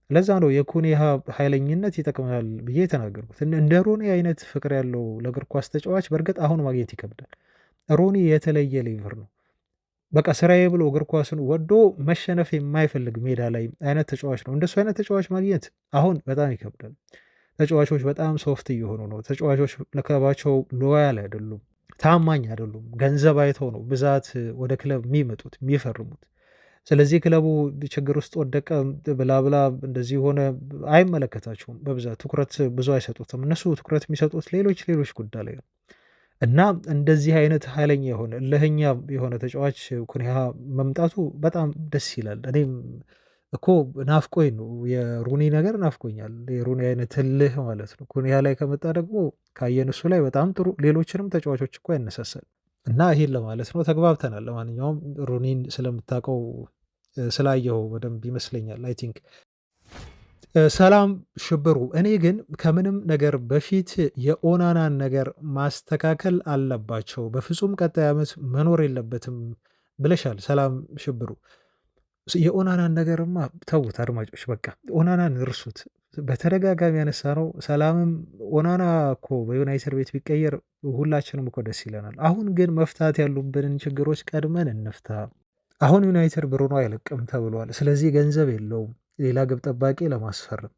ለዛ ነው የኩኒሃ ኃይለኝነት ይጠቅመናል ብዬ የተናገርኩት። እንደ ሮኒ አይነት ፍቅር ያለው ለእግር ኳስ ተጫዋች በእርግጥ አሁን ማግኘት ይከብዳል። ሮኒ የተለየ ሌቨር ነው። በቃ ስራዬ ብሎ እግር ኳስን ወዶ መሸነፍ የማይፈልግ ሜዳ ላይ አይነት ተጫዋች ነው። እንደሱ አይነት ተጫዋች ማግኘት አሁን በጣም ይከብዳል። ተጫዋቾች በጣም ሶፍት እየሆኑ ነው። ተጫዋቾች ለክለባቸው ሎያል አይደሉም፣ ታማኝ አይደሉም። ገንዘብ አይተው ነው ብዛት ወደ ክለብ የሚመጡት የሚፈርሙት። ስለዚህ ክለቡ ችግር ውስጥ ወደቀ ብላብላ እንደዚህ ሆነ አይመለከታቸውም። በብዛት ትኩረት ብዙ አይሰጡትም። እነሱ ትኩረት የሚሰጡት ሌሎች ጉዳይ ላይ ነው። እና እንደዚህ አይነት ኃይለኛ የሆነ እልህኛ የሆነ ተጫዋች ኩኒሃ መምጣቱ በጣም ደስ ይላል። እኔም እኮ ናፍቆኝ ነው የሩኒ ነገር ናፍቆኛል። የሩኒ አይነት እልህ ማለት ነው። ኩኒሃ ላይ ከመጣ ደግሞ ካየን እሱ ላይ በጣም ጥሩ ሌሎችንም ተጫዋቾች እኮ ያነሳሳል። እና ይሄን ለማለት ነው። ተግባብተናል። ለማንኛውም ሩኒን ስለምታውቀው ስላየኸው በደንብ ይመስለኛል። አይ ቲንክ ሰላም ሽብሩ፣ እኔ ግን ከምንም ነገር በፊት የኦናናን ነገር ማስተካከል አለባቸው። በፍጹም ቀጣይ ዓመት መኖር የለበትም ብለሻል። ሰላም ሽብሩ፣ የኦናናን ነገርማ ተዉት አድማጮች፣ በቃ ኦናናን እርሱት። በተደጋጋሚ ያነሳ ነው። ሰላምም ኦናና እኮ በዩናይትድ ቤት ቢቀየር ሁላችንም እኮ ደስ ይለናል። አሁን ግን መፍታት ያሉብንን ችግሮች ቀድመን እንፍታ። አሁን ዩናይትድ ብሩኖ አይለቅም ተብሏል። ስለዚህ ገንዘብ የለውም ሌላ ግብ ጠባቂ ለማስፈረም።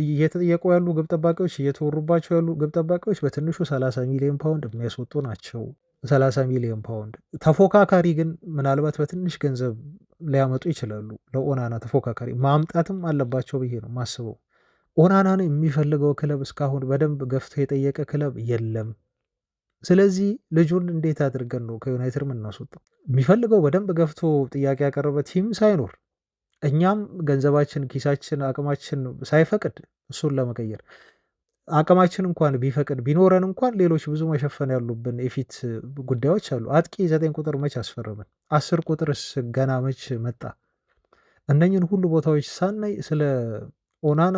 እየተጠየቁ ያሉ ግብ ጠባቂዎች፣ እየተወሩባቸው ያሉ ግብ ጠባቂዎች በትንሹ 30 ሚሊዮን ፓውንድ የሚያስወጡ ናቸው። 30 ሚሊዮን ፓውንድ ተፎካካሪ ግን ምናልባት በትንሽ ገንዘብ ሊያመጡ ይችላሉ። ለኦናና ተፎካካሪ ማምጣትም አለባቸው ብዬ ነው ማስበው። ኦናናን የሚፈልገው ክለብ እስካሁን በደንብ ገፍቶ የጠየቀ ክለብ የለም። ስለዚህ ልጁን እንዴት አድርገን ነው ከዩናይትድ የምናስወጣው? የሚፈልገው በደንብ ገፍቶ ጥያቄ ያቀረበ ቲም ሳይኖር እኛም ገንዘባችን፣ ኪሳችን፣ አቅማችን ሳይፈቅድ እሱን ለመቀየር አቅማችን እንኳን ቢፈቅድ ቢኖረን እንኳን ሌሎች ብዙ መሸፈን ያሉብን የፊት ጉዳዮች አሉ። አጥቂ 9 ቁጥር መች አስፈረመን? 10 ቁጥርስ ገና መች መጣ? እነኝን ሁሉ ቦታዎች ሳናይ ስለ ኦናና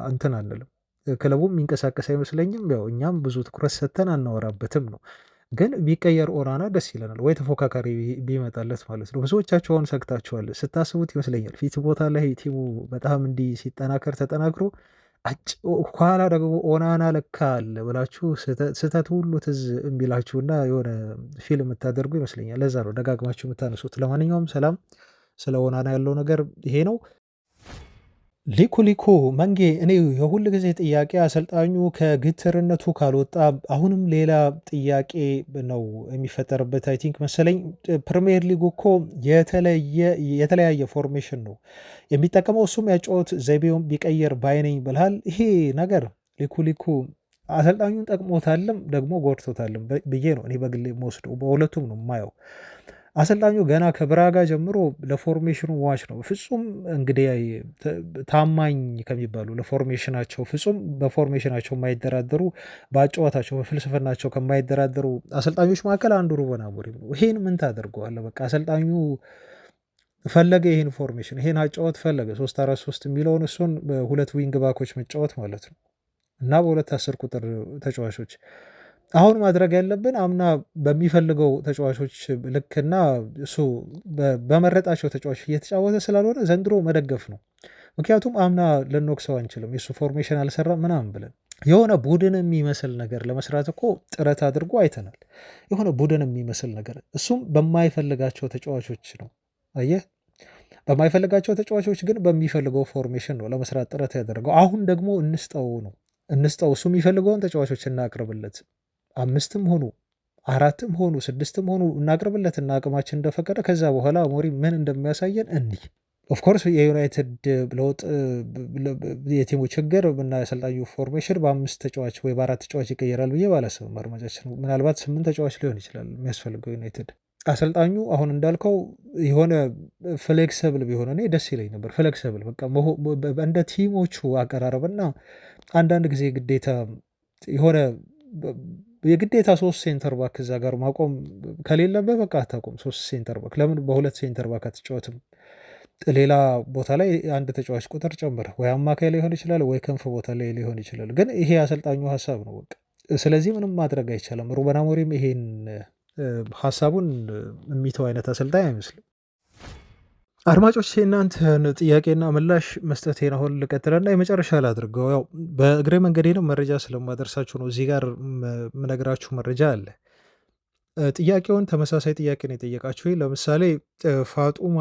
እንትን አንልም። ክለቡም የሚንቀሳቀስ አይመስለኝም። ያው እኛም ብዙ ትኩረት ሰጥተን አናወራበትም ነው። ግን ቢቀየር ኦናና ደስ ይለናል፣ ወይ ተፎካካሪ ቢመጣለት ማለት ነው። ብዙዎቻችሁ አሁን ሰግታችኋል ስታስቡት ይመስለኛል። ፊት ቦታ ላይ ቲሙ በጣም እንዲህ ሲጠናከር ተጠናክሮ ኋላ ደግሞ ኦናና ለካ አለ ብላችሁ ስህተት ሁሉ ትዝ የሚላችሁና የሆነ ፊልም የምታደርጉ ይመስለኛል። ለዛ ነው ደጋግማችሁ የምታነሱት። ለማንኛውም ሰላም፣ ስለ ኦናና ያለው ነገር ይሄ ነው። ሊኩ መንጌ፣ እኔ የሁል ጊዜ ጥያቄ አሰልጣኙ ከግትርነቱ ካልወጣ አሁንም ሌላ ጥያቄ ነው የሚፈጠርበት። አይ ቲንክ መሰለኝ ፕሪሚየር ሊጉ እኮ የተለያየ ፎርሜሽን ነው የሚጠቀመው። እሱም ያጫወት ዘይቤውን ቢቀየር ባይነኝ ብልሃል። ይሄ ነገር ሊኩ አሰልጣኙን ጠቅሞታልም ደግሞ ጎድቶታልም ብዬ ነው እኔ በግሌ የምወስደው። በሁለቱም ነው የማየው። አሰልጣኙ ገና ከብራጋ ጀምሮ ለፎርሜሽኑ ዋች ነው። ፍጹም እንግዲህ ታማኝ ከሚባሉ ለፎርሜሽናቸው ፍጹም በፎርሜሽናቸው የማይደራደሩ በአጨዋታቸው በፍልስፍናቸው ከማይደራደሩ አሰልጣኞች መካከል አንዱ ሩበን አሞሪም ነው። ይሄን ምን ታደርገዋለህ? በቃ አሰልጣኙ ፈለገ ይሄን ፎርሜሽን ይሄን አጨዋወት ፈለገ 3-4-3 የሚለውን እሱን በሁለት ዊንግ ባኮች መጫወት ማለት ነው እና በሁለት 10 ቁጥር ተጫዋቾች አሁን ማድረግ ያለብን አምና በሚፈልገው ተጫዋቾች ልክና እሱ በመረጣቸው ተጫዋቾች እየተጫወተ ስላልሆነ ዘንድሮ መደገፍ ነው። ምክንያቱም አምና ልንወቅሰው አንችልም የሱ ፎርሜሽን አልሰራም ምናምን ብለን የሆነ ቡድን የሚመስል ነገር ለመስራት እኮ ጥረት አድርጎ አይተናል። የሆነ ቡድን የሚመስል ነገር እሱም በማይፈልጋቸው ተጫዋቾች ነው። አየህ፣ በማይፈልጋቸው ተጫዋቾች ግን በሚፈልገው ፎርሜሽን ነው ለመስራት ጥረት ያደርገው። አሁን ደግሞ እንስጠው እሱ የሚፈልገውን ተጫዋቾች እናቅርብለት። 5ም ሆኑ 4ም ሆኑ 6ም ሆኑ እናቅርብለትና አቅማችን እንደፈቀደ ከዛ በኋላ አሞሪም ምን እንደሚያሳየን እንዲህ ኦፍኮርስ የዩናይትድ ለውጥ የቲሙ ችግር እና የአሰልጣኙ ፎርሜሽን በ5 ተጫዋች ወይ በ4 ተጫዋች ይቀየራል ብዬ ባላስብም አድማጫችን ምናልባት 8 ተጫዋች ሊሆን ይችላል የሚያስፈልገው ዩናይትድ። አሰልጣኙ አሁን እንዳልከው የሆነ ፍሌክስብል ቢሆን እኔ ደስ ይለኝ ነበር። ፍሌክስብል በቃ እንደ ቲሞቹ አቀራረብና አንዳንድ ጊዜ ግዴታ የሆነ የግዴታ 3 ሴንተር ባክ እዛ ጋር ማቆም ከሌለበት በቃ አታቆም። 3 ሴንተር ባክ ለምን በ2 ሴንተር ባክ አትጫወትም? ሌላ ቦታ ላይ አንድ ተጫዋች ቁጥር ጨምር፣ ወይ አማካይ ሊሆን ይችላል ወይ ክንፍ ቦታ ላይ ሊሆን ይችላል። ግን ይሄ አሰልጣኙ ሀሳብ ነው በቃ። ስለዚህ ምንም ማድረግ አይቻልም። ሩበን አሞሪም ይሄን ሀሳቡን የሚተው አይነት አሰልጣኝ አይመስልም። አድማጮች እናንተን ጥያቄና ምላሽ መስጠቴን አሁን ልቀጥልና የመጨረሻ ላድርገው። ያው በእግሬ መንገዴንም መረጃ ስለማደርሳችሁ ነው። እዚህ ጋር የምነግራችሁ መረጃ አለ። ጥያቄውን ተመሳሳይ ጥያቄ ነው የጠየቃችሁ። ለምሳሌ ፋጡማ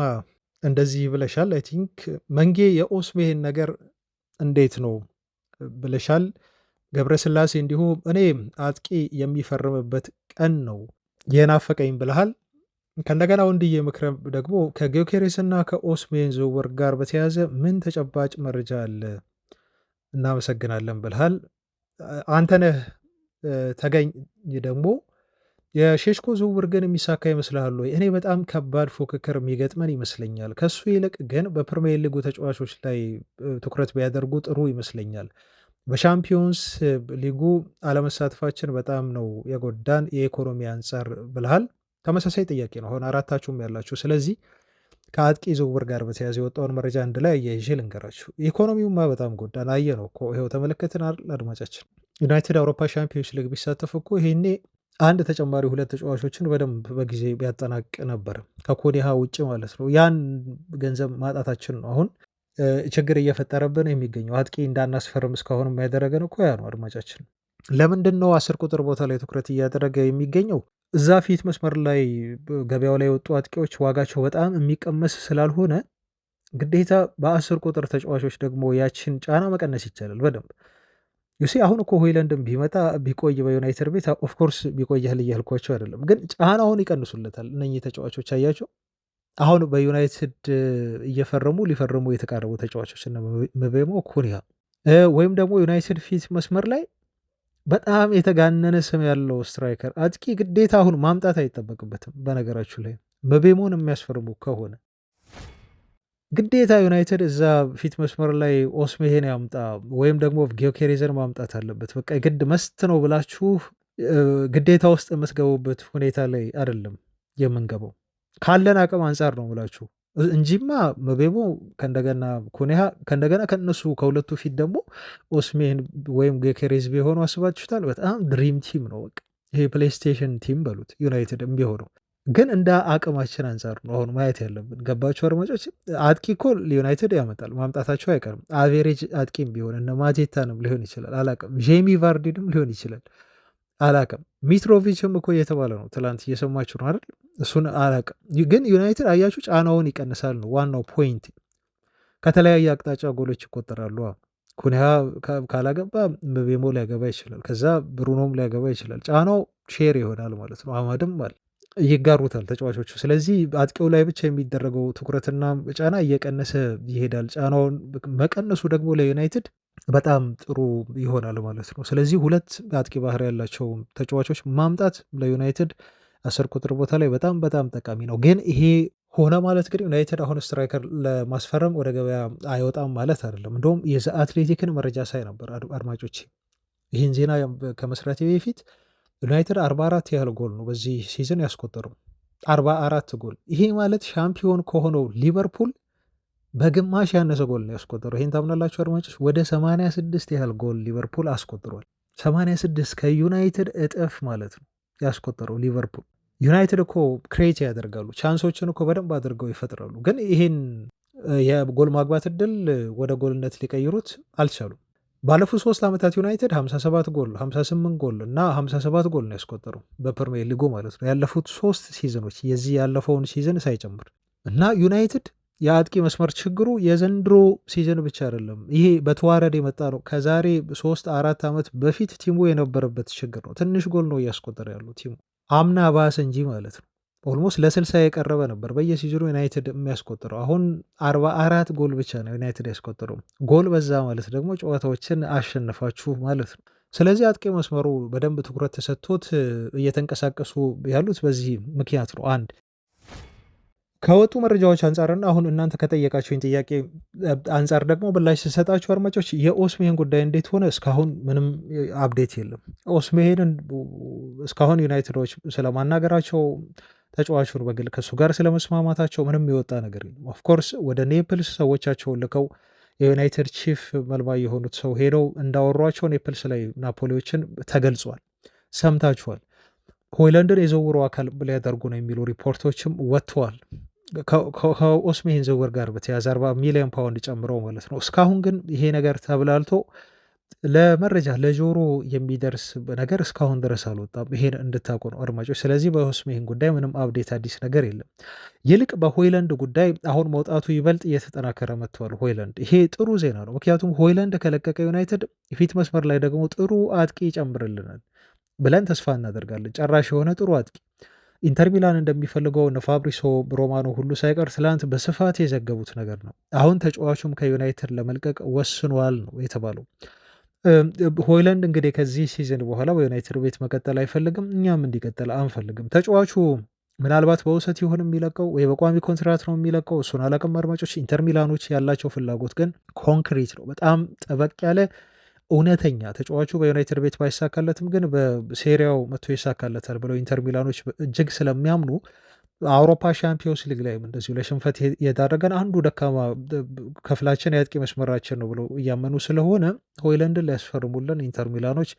እንደዚህ ብለሻል። አይ ቲንክ መንጌ የኦስሜን ነገር እንዴት ነው ብለሻል። ገብረስላሴ እንዲሁ እኔ አጥቂ የሚፈርምበት ቀን ነው የናፈቀኝ ብለሃል። ከእንደገና ወንድዬ ምክረም ደግሞ ከጊዮኬሬስ እና ከኦስሜን ዝውውር ጋር በተያያዘ ምን ተጨባጭ መረጃ አለ? እናመሰግናለን ብልሃል። አንተነህ ተገኝ ደግሞ የሼሽኮ ዝውውር ግን የሚሳካ ይመስልሃል ወይ? እኔ በጣም ከባድ ፉክክር የሚገጥመን ይመስለኛል። ከሱ ይልቅ ግን በፕሪሚየር ሊጉ ተጫዋቾች ላይ ትኩረት ቢያደርጉ ጥሩ ይመስለኛል። በሻምፒዮንስ ሊጉ አለመሳተፋችን በጣም ነው የጎዳን የኢኮኖሚ አንጻር ብልሃል። ተመሳሳይ ጥያቄ ነው አሁን አራታችሁም ያላችሁ። ስለዚህ ከአጥቂ ዝውውር ጋር በተያያዘ የወጣውን መረጃ አንድ ላይ አያይዤ ልንገራችሁ። ኢኮኖሚውማ በጣም ጎዳን። አየ ነው እኮ ይኸው ተመለከትን አድማጫችን። ዩናይትድ አውሮፓ ሻምፒዮንስ ሊግ ቢሳተፍ እኮ ይሄኔ አንድ ተጨማሪ 2 ተጫዋቾችን በደንብ በጊዜ ቢያጠናቅ ነበር ከኮዲሃ ውጭ ማለት ነው። ያን ገንዘብ ማጣታችን ነው አሁን ችግር እየፈጠረብን የሚገኘው። አጥቂ እንዳናስፈርም እስካሁን ያደረገን እኮ ያ ነው አድማጫችን። ለምንድን ነው 10 ቁጥር ቦታ ላይ ትኩረት እያደረገ የሚገኘው? እዛ ፊት መስመር ላይ ገበያው ላይ የወጡ አጥቂዎች ዋጋቸው በጣም የሚቀመስ ስላልሆነ ግዴታ በ10 ቁጥር ተጫዋቾች ደግሞ ያችን ጫና መቀነስ ይቻላል በደንብ ዩሲ። አሁን እኮ ሆይለንድም ቢመጣ ቢቆይ በዩናይትድ ቤት ኦፍኮርስ ቢቆያል እያልኳቸው አይደለም፣ ግን ጫናውን ይቀንሱለታል እነኚህ ተጫዋቾች። አያቸው አሁን በዩናይትድ ሊፈርሙ የተቃረቡ ተጫዋቾች እነ ምቤሞ ኩኒያ ወይም ደግሞ ዩናይትድ ፊት መስመር ላይ በጣም የተጋነነ ስም ያለው ስትራይከር አጥቂ ግዴታ አሁን ማምጣት አይጠበቅበትም። በነገራችሁ ላይ መቤሞን የሚያስፈርሙ ከሆነ ግዴታ ዩናይትድ እዛ ፊት መስመር ላይ ኦስሜሄን ያምጣ ወይም ደግሞ ጊዮኬሬዘን ማምጣት አለበት። በቃ ግድ መስት ነው ብላችሁ ግዴታ ውስጥ የምትገቡበት ሁኔታ ላይ አይደለም የምንገባው። ካለን አቅም አንጻር ነው ብላችሁ እንጂማ መቤሞ ከእንደገና ኩኒሃ ከእንደገና ከነሱ ከሁለቱ ፊት ደግሞ ኦስሜን ወይም ጊዮኬሬዝ ቢሆኑ አስባችሁታል? በጣም ድሪም ቲም ነው። በቃ ይሄ ፕሌይስቴሽን ቲም በሉት ዩናይትድ ቢሆነው ግን እንደ አቅማችን አንጻር ነው አሁን ማየት ያለብን። ገባችሁ አድማጮች? አጥቂ እኮ ዩናይትድ ያመጣል፣ ማምጣታቸው አይቀርም። አቬሬጅ አጥቂም ቢሆን እነ ማቴታንም ሊሆን ይችላል፣ አላቅም። ጄሚ ቫርዲንም ሊሆን ይችላል፣ አላቅም። ሚትሮቪችም እኮ እየተባለ ነው፣ ትላንት እየሰማችሁ ነው አይደል? እሱን አላቅም። ግን ዩናይትድ አያችሁ ጫናውን ይቀንሳል ነው ዋናው ፖይንት። ከተለያየ አቅጣጫ ጎሎች ይቆጠራሉ። ኩኒሃ ካላገባ ቤሞ ሊያገባ ይችላል፣ ከዛ ብሩኖም ሊያገባ ይችላል። ጫናው ሼር ይሆናል ማለት ነው። አማድም አለ ይጋሩታል ተጫዋቾቹ። ስለዚህ አጥቂው ላይ ብቻ የሚደረገው ትኩረትና ጫና እየቀነሰ ይሄዳል። ጫናውን መቀነሱ ደግሞ ለዩናይትድ በጣም ጥሩ ይሆናል ማለት ነው። ስለዚህ ሁለት አጥቂ ባህሪ ያላቸው ተጫዋቾች ማምጣት ለዩናይትድ 10 ቁጥር ቦታ ላይ በጣም በጣም ጠቃሚ ነው። ግን ይሄ ሆነ ማለት ግን ዩናይትድ አሁን ስትራይከር ለማስፈረም ወደ ገበያ አይወጣም ማለት አይደለም። እንደውም የዘ አትሌቲክን መረጃ ሳይ ነበር አድማጮች፣ ይህን ዜና ከመስራቴ በፊት ዩናይትድ 44 ያህል ጎል ነው በዚህ ሲዝን ያስቆጠረው፣ 44 ጎል። ይሄ ማለት ሻምፒዮን ከሆነው ሊቨርፑል በግማሽ ያነሰ ጎል ነው ያስቆጠረው። ይሄን ታምናላችሁ አድማጮች? ወደ 86 ያህል ጎል ሊቨርፑል አስቆጥሯል። 86 ከዩናይትድ እጥፍ ማለት ነው ያስቆጠረው ሊቨርፑል። ዩናይትድ እኮ ክሬት ያደርጋሉ፣ ቻንሶችን እኮ በደንብ አድርገው ይፈጥራሉ። ግን ይሄን የጎል ማግባት እድል ወደ ጎልነት ሊቀይሩት አልቻሉም። ባለፉት 3 ዓመታት ዩናይትድ 57 ጎል 58 ጎል እና 57 ጎል ነው ያስቆጠረው በፕሪሚየር ሊጉ ማለት ነው፣ ያለፉት 3 ሲዝኖች የዚህ ያለፈውን ሲዝን ሳይጨምር። እና ዩናይትድ የአጥቂ መስመር ችግሩ የዘንድሮ ሲዝን ብቻ አይደለም፣ ይሄ በተዋረድ የመጣ ነው። ከዛሬ 3-4 ዓመት በፊት ቲሙ የነበረበት ችግር ነው። ትንሽ ጎል ነው እያስቆጠረ ያለው ቲሙ፣ አምና ባስ እንጂ ማለት ነው። ኦልሞስት ለ60 የቀረበ ነበር በየሲዝኑ ዩናይትድ የሚያስቆጥረው። አሁን 44 ጎል ብቻ ነው ዩናይትድ ያስቆጠረው። ጎል በዛ ማለት ደግሞ ጨዋታዎችን አሸነፋችሁ ማለት ነው። ስለዚህ አጥቂ መስመሩ በደንብ ትኩረት ተሰጥቶት እየተንቀሳቀሱ ያሉት በዚህ ምክንያት ነው። አንድ ከወጡ መረጃዎች አንጻርና አሁን እናንተ ከጠየቃችሁኝ ጥያቄ አንጻር ደግሞ ብላሽ ስሰጣችሁ አድማጮች፣ የኦስሜሄን ጉዳይ እንዴት ሆነ? እስካሁን ምንም አፕዴት የለም። ኦስሜሄንን እስካሁን ዩናይትዶች ስለማናገራቸው ተጫዋቹን በግል ከእሱ ጋር ስለመስማማታቸው ምንም የወጣ ነገር የለም። ኦፍኮርስ ወደ ኔፕልስ ሰዎቻቸውን ልከው የዩናይትድ ቺፍ መልማይ የሆኑት ሰው ሄደው እንዳወሯቸው ኔፕልስ ላይ ናፖሊዎችን ተገልጿል፣ ሰምታችኋል። ሆይላንድን የዝውውሩ አካል ሊያደርጉ ነው የሚሉ ሪፖርቶችም ወጥተዋል። ከኦስሜሄን ዝውውር ጋር በተያዘ 40 ሚሊዮን ፓውንድ ጨምረው ማለት ነው። እስካሁን ግን ይሄ ነገር ተብላልቶ ለመረጃ ለጆሮ የሚደርስ ነገር እስካሁን ድረስ አልወጣም። ይሄን እንድታውቁ ነው አድማጮች። ስለዚህ በኦስሜሄን ጉዳይ ምንም አፕዴት አዲስ ነገር የለም። ይልቅ በሆይላንድ ጉዳይ አሁን መውጣቱ ይበልጥ እየተጠናከረ መጥቷል። ሆይላንድ ይሄ ጥሩ ዜና ነው። ምክንያቱም ሆይላንድ ከለቀቀ ዩናይትድ ፊት መስመር ላይ ደግሞ ጥሩ አጥቂ ይጨምርልናል ብለን ተስፋ እናደርጋለን። ጨራሽ የሆነ ጥሩ አጥቂ ኢንተር ሚላን እንደሚፈልገው እነ ፋብሪሶ ሮማኖ ሁሉ ሳይቀር ትላንት በስፋት የዘገቡት ነገር ነው። አሁን ተጫዋቹም ከዩናይትድ ለመልቀቅ ወስኗል ነው የተባለው። ሆይላንድ እንግዲህ ከዚህ ሲዝን በኋላ በዩናይትድ ቤት መቀጠል አይፈልግም፣ እኛም እንዲቀጠል አንፈልግም። ተጫዋቹ ምናልባት በውሰት ይሆን የሚለቀው ወይ በቋሚ ኮንትራት ነው የሚለቀው፣ እሱን አላቅም አድማጮች። ኢንተር ሚላኖች ያላቸው ፍላጎት ግን ኮንክሪት ነው፣ በጣም ጠበቅ ያለ እውነተኛ። ተጫዋቹ በዩናይትድ ቤት ባይሳካለትም ግን በሴሪያው መጥቶ ይሳካለታል ብለው ኢንተር ሚላኖች እጅግ ስለሚያምኑ አውሮፓ ሻምፒዮንስ ሊግ ላይም እንደዚሁ ለሽንፈት የዳረገን አንዱ ደካማ ክፍላችን የአጥቂ መስመራችን ነው ብለው እያመኑ ስለሆነ ሆይላንድን ሊያስፈርሙልን ኢንተር ሚላኖች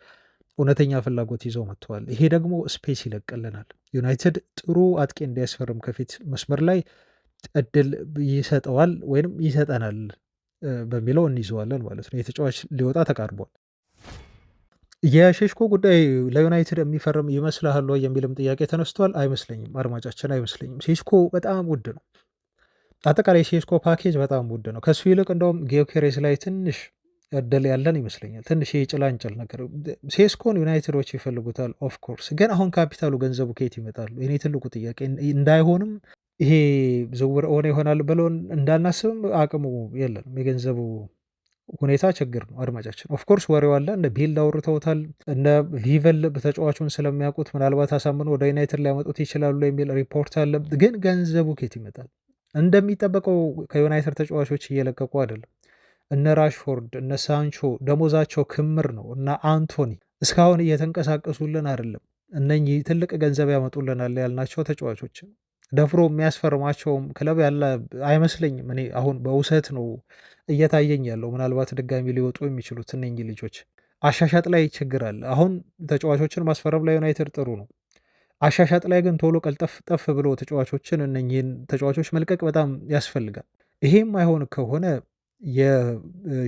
እውነተኛ ፍላጎት ይዘው መጥተዋል። ይሄ ደግሞ ስፔስ ይለቅልናል። ዩናይትድ ጥሩ አጥቂ እንዲያስፈርም ከፊት መስመር ላይ እድል ይሰጠዋል ወይም ይሰጠናል በሚለው እንይዘዋለን ማለት ነው። የተጫዋች ሊወጣ ተቃርቧል። የሼሽኮ ጉዳይ ለዩናይትድ የሚፈርም ይመስልሃል ወይ የሚልም ጥያቄ ተነስቷል። አይመስለኝም አድማጫችን፣ አይመስለኝም። ሼሽኮ በጣም ውድ ነው። አጠቃላይ ሼሽኮ ፓኬጅ በጣም ውድ ነው። ከሱ ይልቅ እንደውም ጊዮኬሬስ ላይ ትንሽ እድል ያለን ይመስለኛል። ትንሽ ጭላንጭል ነገር ሴስኮን ዩናይትዶች ይፈልጉታል። ኦፍኮርስ ግን አሁን ካፒታሉ ገንዘቡ ከየት ይመጣሉ? እኔ ትልቁ ጥያቄ እንዳይሆንም ይሄ ዝውውር ሆነ ይሆናል ብሎ እንዳናስብም አቅሙ የለንም፣ የገንዘቡ ሁኔታ ችግር ነው አድማጫችን። ኦፍኮርስ ወሬው አለ፣ እነ ቢልድ አውርተውታል፣ እነ ቪቨል ተጫዋቹን ስለሚያውቁት ምናልባት አሳምኖ ወደ ዩናይትድ ሊያመጡት ይችላሉ የሚል ሪፖርት አለ። ግን ገንዘቡ ኬት ይመጣል? እንደሚጠበቀው ከዩናይትድ ተጫዋቾች እየለቀቁ አይደለም። እነ ራሽፎርድ እነ ሳንቾ ደሞዛቸው ክምር ነው እና አንቶኒ እስካሁን እየተንቀሳቀሱልን አይደለም። እነኚህ ትልቅ ገንዘብ ያመጡልናል ያልናቸው ተጫዋቾች ደፍሮ የሚያስፈርማቸውም ክለብ ያለ አይመስለኝም። እኔ አሁን በውሰት ነው እየታየኝ ያለው። ምናልባት ድጋሚ ሊወጡ የሚችሉት እነኚህ ልጆች አሻሻጥ ላይ ችግር አለ። አሁን ተጫዋቾችን ማስፈረም ላይ ዩናይትድ ጥሩ ነው። አሻሻጥ ላይ ግን ቶሎ ቀልጠፍ ጠፍ ብሎ ተጫዋቾችን እነኚህን ተጫዋቾች መልቀቅ በጣም ያስፈልጋል። ይሄም አይሆን ከሆነ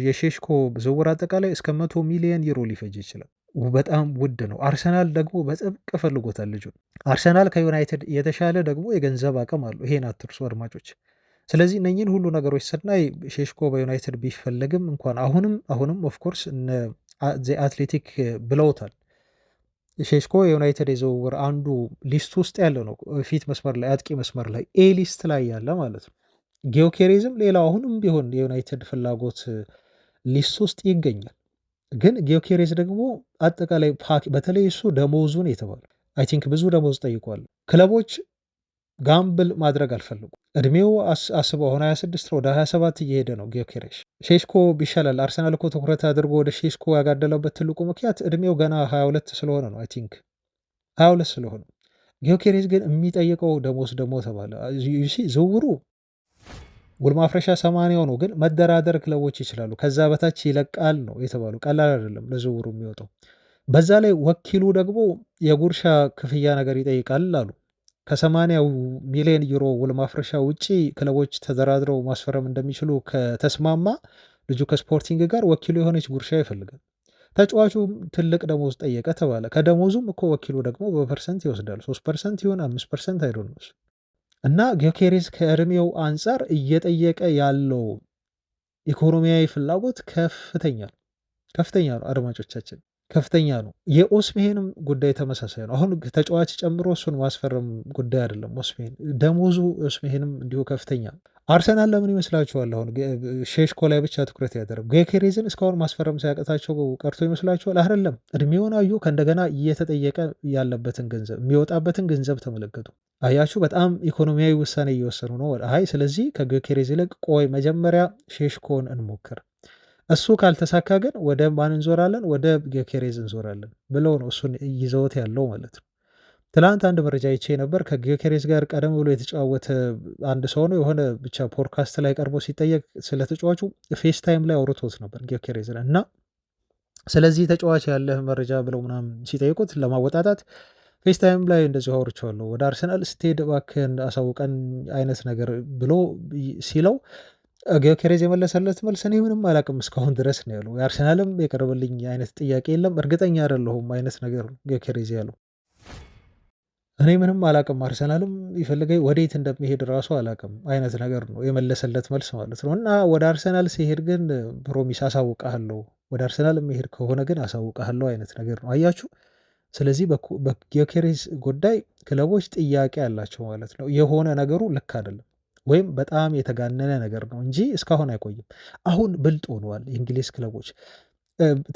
የሼሽኮ ዝውውር አጠቃላይ እስከ 100 ሚሊዮን ዩሮ ሊፈጅ ይችላል። በጣም ውድ ነው። አርሰናል ደግሞ በጥብቅ ፈልጎታል ልጁን። አርሰናል ከዩናይትድ የተሻለ ደግሞ የገንዘብ አቅም አለው። ይሄን አትርሱ አድማጮች። ስለዚህ እነኝህን ሁሉ ነገሮች ስናይ ሼሽኮ በዩናይትድ ቢፈለግም እንኳን አሁንም ኦፍኮርስ አትሌቲክ ብለውታል። ሼሽኮ የዩናይትድ የዝውውር አንዱ ሊስት ውስጥ ያለ ነው። ፊት መስመር ላይ አጥቂ መስመር ላይ ኤ ሊስት ላይ ያለ ማለት ነው። ጊዮኬሬዝም ሌላው አሁንም ቢሆን የዩናይትድ ፍላጎት ሊስት ውስጥ ይገኛል። ግን ጊዮኬሬዝ ደግሞ አጠቃላይ በተለይ እሱ ደሞዙን የተባለ አይ ቲንክ ብዙ ደሞዝ ጠይቋል። ክለቦች ጋምብል ማድረግ አልፈልጉም። እድሜው አስበው አሁን 26 ወደ 27 እየሄደ ነው ጊዮኬሬሽ። ሼሽኮ ቢሻላል። አርሰናል እኮ ትኩረት አድርጎ ወደ ሼሽኮ ያጋደለበት ትልቁ ምክንያት እድሜው ገና 22 ስለሆነ ነው። አይ ቲንክ 22 ስለሆነ ጊዮኬሬዝ ግን የሚጠይቀው ደሞዝ ደግሞ ተባለ። ዝውውሩ ውል ማፍረሻ 80 ነው፣ ግን መደራደር ክለቦች ይችላሉ። ከዛ በታች ይለቃል ነው የተባሉ። ቀላል አይደለም ለዝውውሩ የሚወጣው። በዛ ላይ ወኪሉ ደግሞ የጉርሻ ክፍያ ነገር ይጠይቃል አሉ። ከ80 ሚሊዮን ዩሮ ውል ማፍረሻ ውጪ ክለቦች ተደራድረው ማስፈረም እንደሚችሉ ከተስማማ ልጁ ከስፖርቲንግ ጋር ወኪሉ የሆነች ጉርሻ ይፈልጋል። ተጫዋቹ ትልቅ ደሞዝ ጠየቀ ተባለ። ከደሞዙም እኮ ወኪሉ ደግሞ በፐርሰንት ይወስዳል። 3% ይሆን 5% አይደለም እና ጊዮኬሬዝ ከእድሜው አንጻር እየጠየቀ ያለው ኢኮኖሚያዊ ፍላጎት ከፍተኛ ነው። አድማጮቻችን ከፍተኛ ነው። የኦስሜሄንም ጉዳይ ተመሳሳይ ነው። አሁን ተጫዋች ጨምሮ እሱን ማስፈረም ጉዳይ አይደለም። ኦስሜሄን ደሞዙ ኦስሜሄንም እንዲሁ ከፍተኛ ነው። አርሰናል ለምን ይመስላችኋል አሁን ሼሽኮ ላይ ብቻ ትኩረት ያደረጉ? ጊዮኬሬዝን እስካሁን ማስፈረም ሲያቀታቸው ቀርቶ ይመስላችኋል? አይደለም። እድሜውን አዩ። ከእንደገና እየተጠየቀ ያለበትን ገንዘብ የሚወጣበትን ገንዘብ ተመለከቱ። አያችሁ፣ በጣም ኢኮኖሚያዊ ውሳኔ እየወሰኑ ነው። አይ ስለዚህ ከጊዮኬሬዝ ይልቅ ቆይ መጀመሪያ ሼሽኮን እንሞክር፣ እሱ ካልተሳካ ግን ወደ ማን እንዞራለን? ወደ ጊዮኬሬዝ እንዞራለን ብለው ነው እሱን ይዘውት ያለው ማለት ነው። ትላንት አንድ መረጃ ይቼ ነበር። ከጊዮኬሬዝ ጋር ቀደም ብሎ የተጫወተ አንድ ሰው ነው የሆነ ብቻ ፖድካስት ላይ ቀርቦ ሲጠየቅ ስለ ተጫዋቹ ፌስ ታይም ላይ አውርቶት ነበር ጊዮኬሬዝን እና ስለዚህ ተጫዋች ያለህ መረጃ ብለው ምናምን ሲጠይቁት ለማወጣጣት ፌስ ታይም ላይ እንደዚሁ አውርቼዋለሁ፣ ወደ አርሰናል ስትሄድ እባክህን አሳውቀን አይነት ነገር ብሎ ሲለው ጊዮኬሬዝ የመለሰለት መልስ እኔ ምንም አላውቅም እስካሁን ድረስ ነው ያለው። የአርሰናልም የቀረበልኝ አይነት ጥያቄ የለም፣ እርግጠኛ አይደለሁም አይነት ነገር ጊዮኬሬዝ ያለው። እኔ ምንም አላውቅም፣ አርሰናልም ይፈልገኝ ወዴት እንደሚሄድ ራሱ አላውቅም አይነት ነገር ነው የመለሰለት መልስ ማለት ነው። እና ወደ አርሰናል ሲሄድ ግን ፕሮሚስ አሳውቃለሁ፣ ወደ አርሰናል የሚሄድ ከሆነ ግን አሳውቃለሁ አይነት ነገር ነው። አያችሁ። ስለዚህ በጊዮኬሬዝ ጉዳይ ክለቦች ጥያቄ አላቸው ማለት ነው። የሆነ ነገሩ ልክ አይደለም ወይም በጣም የተጋነነ ነገር ነው እንጂ እስካሁን አይቆይም። አሁን ብልጥ ሆነዋል የእንግሊዝ ክለቦች።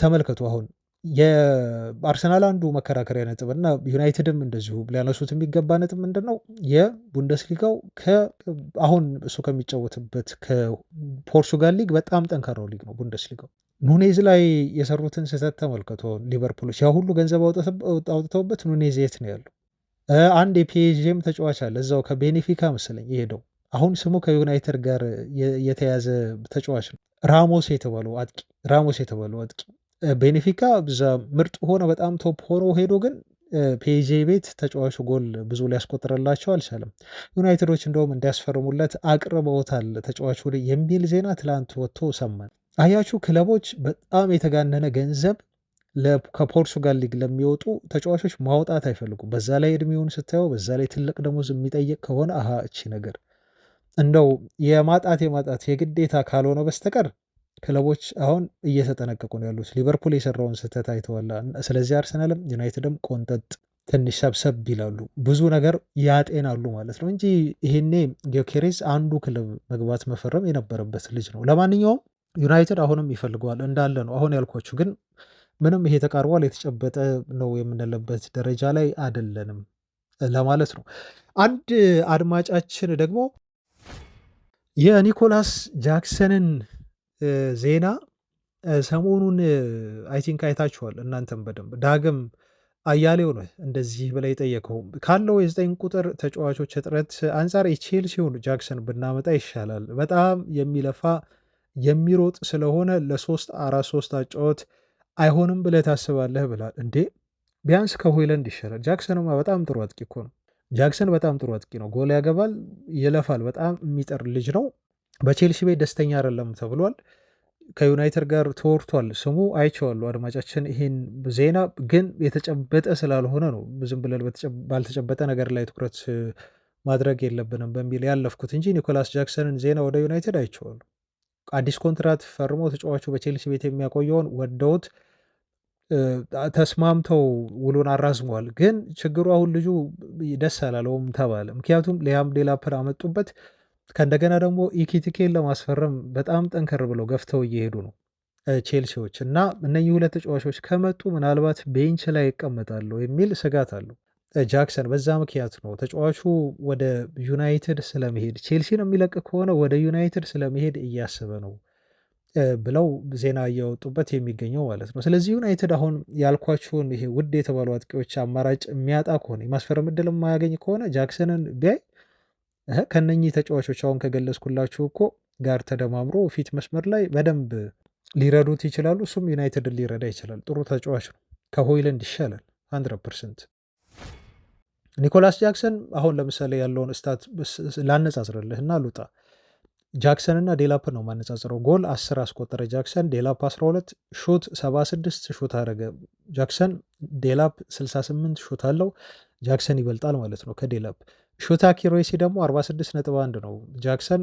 ተመልከቱ አሁን የአርሰናል አንዱ መከራከሪያ ነጥብ እና ዩናይትድም እንደዚሁ ሊያነሱት የሚገባ ነጥብ ምንድን ነው? የቡንደስሊጋው አሁን እሱ ከሚጫወትበት ከፖርቹጋል ሊግ በጣም ጠንካራው ሊግ ነው ቡንደስሊጋው። ኑኔዝ ላይ የሰሩትን ስህተት ተመልከቱ። ሊቨርፑሎች ያ ሁሉ ገንዘብ አውጥተውበት ኑኔዝ የት ነው ያለው? አንድ የፒኤስጂም ተጫዋች አለ እዛው ከቤኔፊካ መሰለኝ የሄደው አሁን ስሙ ከዩናይትድ ጋር የተያዘ ተጫዋች ነው። ራሞስ የተባለው አጥቂ ቤኔፊካ ብዛ ምርጥ ሆነ በጣም ቶፕ ሆኖ ሄዶ ግን ፒኤስጂ ቤት ተጫዋቹ ጎል ብዙ ሊያስቆጥርላቸው አልቻለም። ዩናይትዶች እንደውም እንዲያስፈርሙለት አቅርበውታል ተጫዋቹ ላይ የሚል ዜና ትላንት ወጥቶ ሰማን። አያችሁ ክለቦች በጣም የተጋነነ ገንዘብ ከፖርቹጋል ሊግ ለሚወጡ ተጫዋቾች ማውጣት አይፈልጉም። በዛ ላይ እድሜውን ስታየው በዛ ላይ ትልቅ ደሞዝ የሚጠየቅ ከሆነ እቺ ነገር እንደው የማጣት የግዴታ ካልሆነ በስተቀር ክለቦች አሁን እየተጠነቀቁ ነው ያሉት። ሊቨርፑል የሰራውን ስህተት አይተዋል። ስለዚህ አርሰናልም ዩናይትድም ቆንጠጥ ትንሽ ሰብሰብ ይላሉ፣ ብዙ ነገር ያጤናሉ ማለት ነው እንጂ ይሄኔ ጊዮኬሬዝ አንዱ ክለብ መግባት መፈረም የነበረበት ልጅ ነው። ለማንኛውም ዩናይትድ አሁንም ይፈልገዋል እንዳለ ነው አሁን ያልኳችሁ። ግን ምንም ይሄ ተቃርቧል የተጨበጠ ነው የምንለበት ደረጃ ላይ አይደለንም ለማለት ነው። አንድ አድማጫችን ደግሞ የኒኮላስ ጃክሰንን ዜና ሰሞኑን አይ ቲንክ አይታችኋል እናንተም በደንብ ዳግም አያሌው ነው እንደዚህ ብለህ የጠየቀው ካለው የ9 ቁጥር ተጫዋቾች እጥረት አንጻር የቼልሲውን ጃክሰን ብናመጣ ይሻላል። በጣም የሚለፋ የሚሮጥ ስለሆነ ለ3-4-3 አጫወት አይሆንም ብለህ ታስባለህ ብላል። እንዴ ቢያንስ ከሆይለንድ ይሻላል። ጃክሰንማ በጣም ጥሩ አጥቂ እኮ ነው። ጃክሰን በጣም ጥሩ አጥቂ ነው። ጎል ያገባል፣ ይለፋል። በጣም የሚጠር ልጅ ነው። በቼልሲ ቤት ደስተኛ አይደለም ተብሏል። ከዩናይትድ ጋር ተወርቷል ስሙ አይቼዋለሁ። አድማጫችን ይህን ዜና ግን የተጨበጠ ስላልሆነ ነው ዝም ብለን ባልተጨበጠ ነገር ላይ ትኩረት ማድረግ የለብንም በሚል ያለፍኩት እንጂ ኒኮላስ ጃክሰንን ዜና ወደ ዩናይትድ አይቼዋለሁ። አዲስ ኮንትራት ፈርሞ ተጫዋቹ በቼልሲ ቤት የሚያቆየውን ወደውት ተስማምተው ውሉን አራዝመዋል። ግን ችግሩ አሁን ልጁ ደስ አላለውም ተባለ። ምክንያቱም ሊያም ዴላፕን አመጡበት። ከእንደገና ደግሞ ኢኪቲኬን ለማስፈረም በጣም ጠንከር ብለው ገፍተው እየሄዱ ነው ቼልሲዎች እና እነኚህ ሁለት ተጫዋቾች ከመጡ ምናልባት ቤንች ላይ ይቀመጣሉ የሚል ስጋት አለው ጃክሰን። በዛ ምክንያት ነው ተጫዋቹ ወደ ዩናይትድ ስለመሄድ ቼልሲን የሚለቅ ከሆነ ወደ ዩናይትድ ስለመሄድ እያሰበ ነው ብለው ዜና እያወጡበት የሚገኘው ማለት ነው። ስለዚህ ዩናይትድ አሁን ያልኳችሁን ይሄ ውድ የተባሉ አጥቂዎች አማራጭ የሚያጣ ከሆነ የማስፈረም እድል የማያገኝ ከሆነ ጃክሰንን ቢያይ ከነኚህ ተጫዋቾች አሁን ከገለጽኩላችሁ እኮ ጋር ተደማምሮ ፊት መስመር ላይ በደንብ ሊረዱት ይችላሉ። እሱም ዩናይትድን ሊረዳ ይችላል። ጥሩ ተጫዋች ነው። ከሆይለንድ ይሻላል 100%። ኒኮላስ ጃክሰን አሁን ለምሳሌ ያለውን ስታት ላነጻጽርልህ እና ሉጣ ጃክሰን እና ዴላፕ ነው ማነጻጽረው። ጎል 10 አስቆጠረ ጃክሰን፣ ዴላፕ 12፣ ሹት 76 ሹት አደረገ ጃክሰን። ዴላፕ 68 ሹት አለው። ጃክሰን ይበልጣል ማለት ነው ከዴላፕ። ሹት አኪሬሲ ደግሞ 46.1 ነው ጃክሰን፣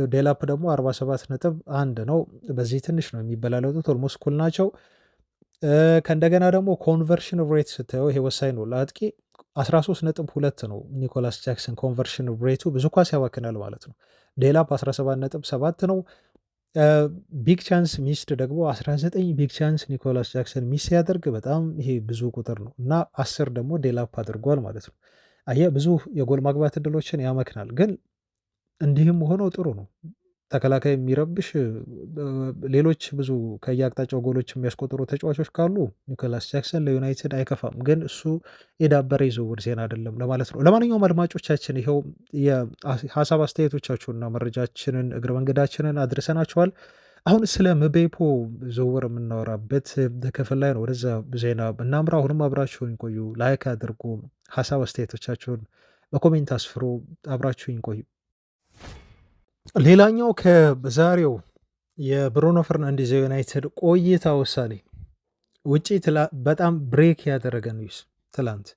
ዴላፕ ደግሞ 47.1 ነው። በዚህ ትንሽ ነው የሚበላለጡት፣ ኦልሞስት እኩል ናቸው። ከእንደገና ደግሞ ኮንቨርሽን ሬት ስታየው ይሄ ወሳኝ ነው ለአጥቂ 13.2 ነው ኒኮላስ ጃክሰን ኮንቨርሽን ሬቱ፣ ብዙ ኳስ ያባክናል ማለት ነው። ዴላፕ 17.7 ነው። ቢግ ቻንስ ሚስድ ደግሞ 19 ቢግ ቻንስ ኒኮላስ ጃክሰን ሚስ ሲያደርግ በጣም ይሄ ብዙ ቁጥር ነው እና 10 ደግሞ ዴላፕ አድርጓል ማለት ነው። አየህ ብዙ የጎል ማግባት እድሎችን ያመክናል። ግን እንዲህም ሆኖ ጥሩ ነው። ተከላካይ የሚረብሽ ሌሎች ብዙ ከየአቅጣጫው ጎሎች የሚያስቆጥሩ ተጫዋቾች ካሉ ኒኮላስ ጃክሰን ለዩናይትድ አይከፋም። ግን እሱ የዳበረ የዝውውር ዜና አይደለም ለማለት ነው። ለማንኛውም አድማጮቻችን ይኸው የሀሳብ አስተያየቶቻችሁንና መረጃችንን እግረ መንገዳችንን አድርሰናችኋል። አሁን ስለ ምቤፖ ዝውውር የምናወራበት ክፍል ላይ ነው። ወደዛ ዜና እናምራ። አሁንም አብራችሁን ቆዩ። ላይክ አድርጉ። ሀሳብ አስተያየቶቻችሁን በኮሜንት አስፍሩ። አብራችሁን ቆዩ። ሌላኛው ከዛሬው የብሩኖ ፈርናንዴዝ ዩናይትድ ቆይታ ውሳኔ ውጪ በጣም ብሬክ ያደረገ ኒውስ፣ ትላንት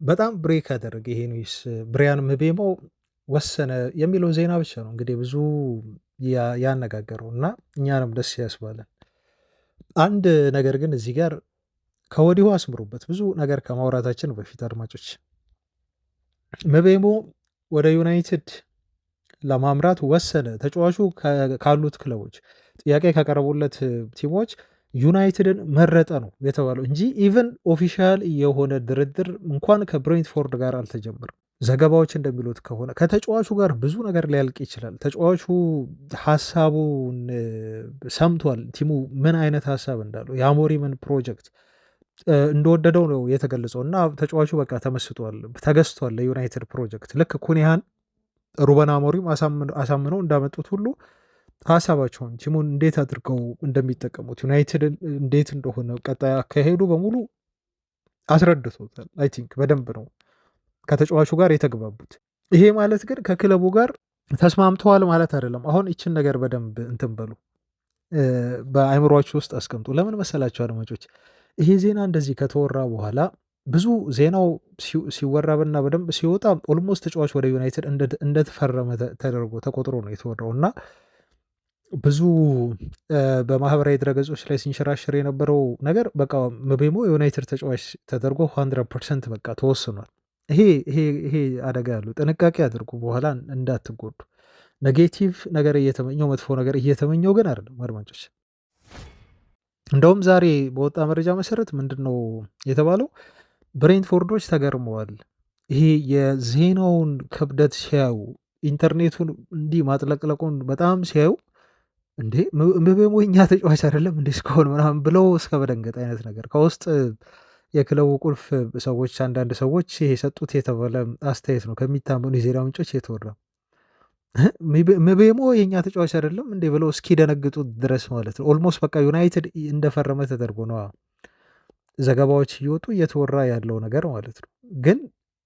በጣም ብሬክ ያደረገ ይሄ ኒውስ ብሪያን ምቤሞ ወሰነ የሚለው ዜና ብቻ ነው እንግዲህ ብዙ ያነጋገረው እና እኛንም ደስ ያስባለን። አንድ ነገር ግን እዚህ ጋር ከወዲሁ አስምሩበት፣ ብዙ ነገር ከማውራታችን በፊት አድማጮች፣ ምቤሞ ወደ ዩናይትድ ለማምራት ወሰነ። ተጫዋቹ ካሉት ክለቦች ጥያቄ ካቀረቡለት ቲሞች ዩናይትድን መረጠ ነው የተባለው እንጂ ኢቨን ኦፊሻል የሆነ ድርድር እንኳን ከብሬንትፎርድ ጋር አልተጀመረም። ዘገባዎች እንደሚሉት ከሆነ ከተጫዋቹ ጋር ብዙ ነገር ሊያልቅ ይችላል። ተጫዋቹ ሀሳቡን ሰምቷል። ቲሙ ምን አይነት ሀሳብ እንዳለው የአሞሪምን ፕሮጀክት እንደወደደው ነው የተገለጸው እና ተጫዋቹ በቃ ተመስጧል፣ ተገዝቷል ለዩናይትድ ፕሮጀክት። ልክ ኩኒሃን ሩበን አሞሪም አሳምነው እንዳመጡት ሁሉ ሀሳባቸውን ቲሙን እንዴት አድርገው እንደሚጠቀሙት ዩናይትድ እንዴት እንደሆነ ቀጣይ አካሄዱ በሙሉ አስረድቶታል። አይ ቲንክ በደንብ ነው ከተጫዋቹ ጋር የተግባቡት። ይሄ ማለት ግን ከክለቡ ጋር ተስማምተዋል ማለት አይደለም። አሁን ይችን ነገር በደንብ እንትን በሉ፣ በአእምሯችሁ ውስጥ አስቀምጡ። ለምን መሰላችሁ አድማጮች? ይሄ ዜና እንደዚህ ከተወራ በኋላ ብዙ ዜናው ሲወራብና በደንብ ሲወጣ ኦልሞስት ተጫዋች ወደ ዩናይትድ እንደተፈረመ ተደርጎ ተቆጥሮ ነው የተወራው እና ብዙ በማህበራዊ ድረገጾች ላይ ሲንሸራሸር የነበረው ነገር በቃ ምቤሞ የዩናይትድ ተጫዋች ተደርጎ 100% በቃ ተወስኗል። ይሄ አደጋ ያለው ጥንቃቄ አድርጉ፣ በኋላ እንዳትጎዱ። ኔጌቲቭ ነገር እየተመኘው መጥፎ ነገር እየተመኘው ግን አይደለም አድማጮች። እንደውም ዛሬ በወጣ መረጃ መሰረት ምንድነው የተባለው? ብሬንትፎርዶች ተገርመዋል። ይሄ የዜናውን ክብደት ሲያዩ ኢንተርኔቱን እንዲህ ማጥለቅለቁን በጣም ሲያዩ እንዴ ምቤሞ እኛ ተጫዋች አይደለም እንዴ እስካሁን ምናምን ብለው እስከ መደንገጥ አይነት ነገር ከውስጥ የክለቡ ቁልፍ ሰዎች አንዳንድ ሰዎች የሰጡት የተባለ አስተያየት ነው ከሚታመኑ የዜና ምንጮች የተወራ። ምቤሞ የእኛ ተጫዋች አይደለም እንዴ ብለው እስኪደነግጡ ድረስ ማለት ነው። ኦልሞስት በቃ ዩናይትድ እንደፈረመ ተደርጎ ነው ዘገባዎች እየወጡ እየተወራ ያለው ነገር ማለት ነው። ግን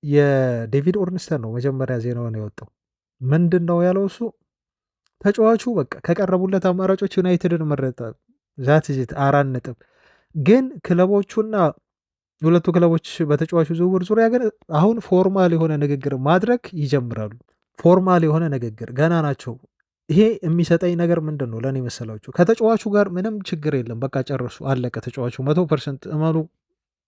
የዴቪድ ኦርንስተን ነው መጀመሪያ ዜናውን የወጣው። ምንድን ነው ያለው እሱ? ተጫዋቹ በቃ ከቀረቡለት አማራጮች ዩናይትድን መረጠ። ዛት ዚት 4 ነጥብ። ግን ክለቦቹና ሁለቱ ክለቦች በተጫዋቹ ዝውውር ዙሪያ ግን አሁን ፎርማል የሆነ ንግግር ማድረግ ይጀምራሉ። ፎርማል የሆነ ንግግር ገና ናቸው። ይሄ የሚሰጠኝ ነገር ምንድን ነው ለእኔ መሰላችሁ? ከተጫዋቹ ጋር ምንም ችግር የለም። በቃ ጨርሱ፣ አለቀ። ተጫዋቹ 100% እመኑ።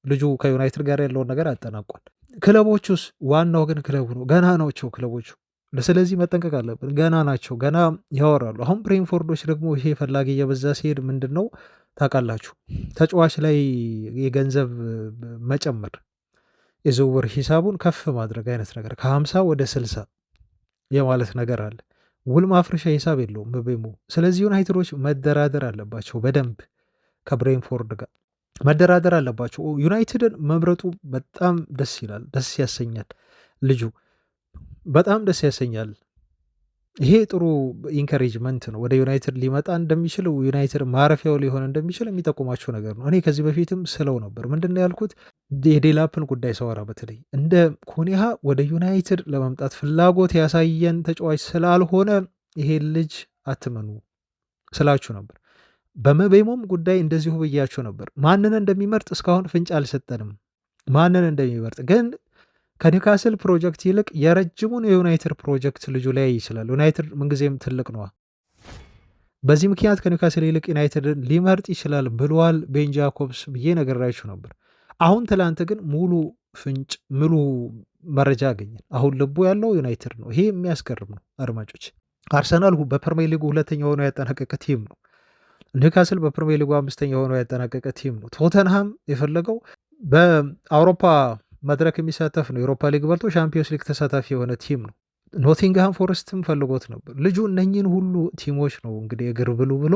ልጁ ከዩናይትድ ጋር ያለውን ነገር አጠናቋል። ክለቦቹስ? ዋናው ግን ክለቡ ነው። ገና ናቸው ክለቦቹ። ስለዚህ መጠንቀቅ አለብን። ገና ናቸው፣ ገና ያወራሉ። አሁን ብሬንፎርዶች ደግሞ ይሄ ፈላጊ እየበዛ ሲሄድ ምንድን ነው ታውቃላችሁ፣ ተጫዋች ላይ የገንዘብ መጨመር፣ የዝውውር ሂሳቡን ከፍ ማድረግ አይነት ነገር ከ50 ወደ 60 የማለት ነገር አለ። ውል ማፍረሻ ሂሳብ የለውም ምቤሞ። ስለዚህ ዩናይትዶች መደራደር አለባቸው፣ በደንብ ከብሬንፎርድ ጋር መደራደር አለባቸው። ዩናይትድን መምረጡ በጣም ደስ ይላል፣ ደስ ያሰኛል። ልጁ በጣም ደስ ያሰኛል። ይሄ ጥሩ ኢንካሬጅመንት ነው። ወደ ዩናይትድ ሊመጣ እንደሚችል ዩናይትድ ማረፊያው ሊሆን እንደሚችል የሚጠቁማቸው ነገር ነው። እኔ ከዚህ በፊትም ስለው ነበር። ምንድን ነው ያልኩት? የዴላፕን ጉዳይ ሰወራ በተለይ እንደ ኩኒሃ ወደ ዩናይትድ ለመምጣት ፍላጎት ያሳየን ተጫዋች ስላልሆነ ይሄ ልጅ አትመኑ ስላችሁ ነበር። በምቤሞም ጉዳይ እንደዚሁ ብያችሁ ነበር። ማንን እንደሚመርጥ እስካሁን ፍንጭ አልሰጠንም፣ ማንን እንደሚመርጥ ግን ከኒውካስል ፕሮጀክት ይልቅ የረጅሙን የዩናይትድ ፕሮጀክት ልጁ ላይ ይችላል። ዩናይትድ ምንጊዜም ትልቅ ነዋ። በዚህ ምክንያት ከኒውካስል ይልቅ ዩናይትድን ሊመርጥ ይችላል ብለዋል ቤን ጃኮብስ ብዬ ነገራችሁ ነበር። አሁን ትላንት ግን ሙሉ ፍንጭ ሙሉ መረጃ አገኘን። አሁን ልቡ ያለው ዩናይትድ ነው። ይሄ የሚያስገርም ነው አድማጮች። አርሰናል በፕሪሚየር ሊጉ ሁለተኛ ሆኖ ያጠናቀቀ ቲም ነው። ኒውካስል በፕሪሚየር ሊጉ 5ኛ ሆኖ ያጠናቀቀ ቲም ነው። ቶተንሃም የፈለገው በአውሮፓ መድረክ የሚሳተፍ ነው። የአውሮፓ ሊግ በልቶ ሻምፒዮንስ ሊግ ተሳታፊ የሆነ ቲም ነው። ኖቲንግሃም ፎረስትም ፈልጎት ነበር። ልጁ እነኝን ሁሉ ቲሞች ነው እንግዲህ እግር ብሉ ብሎ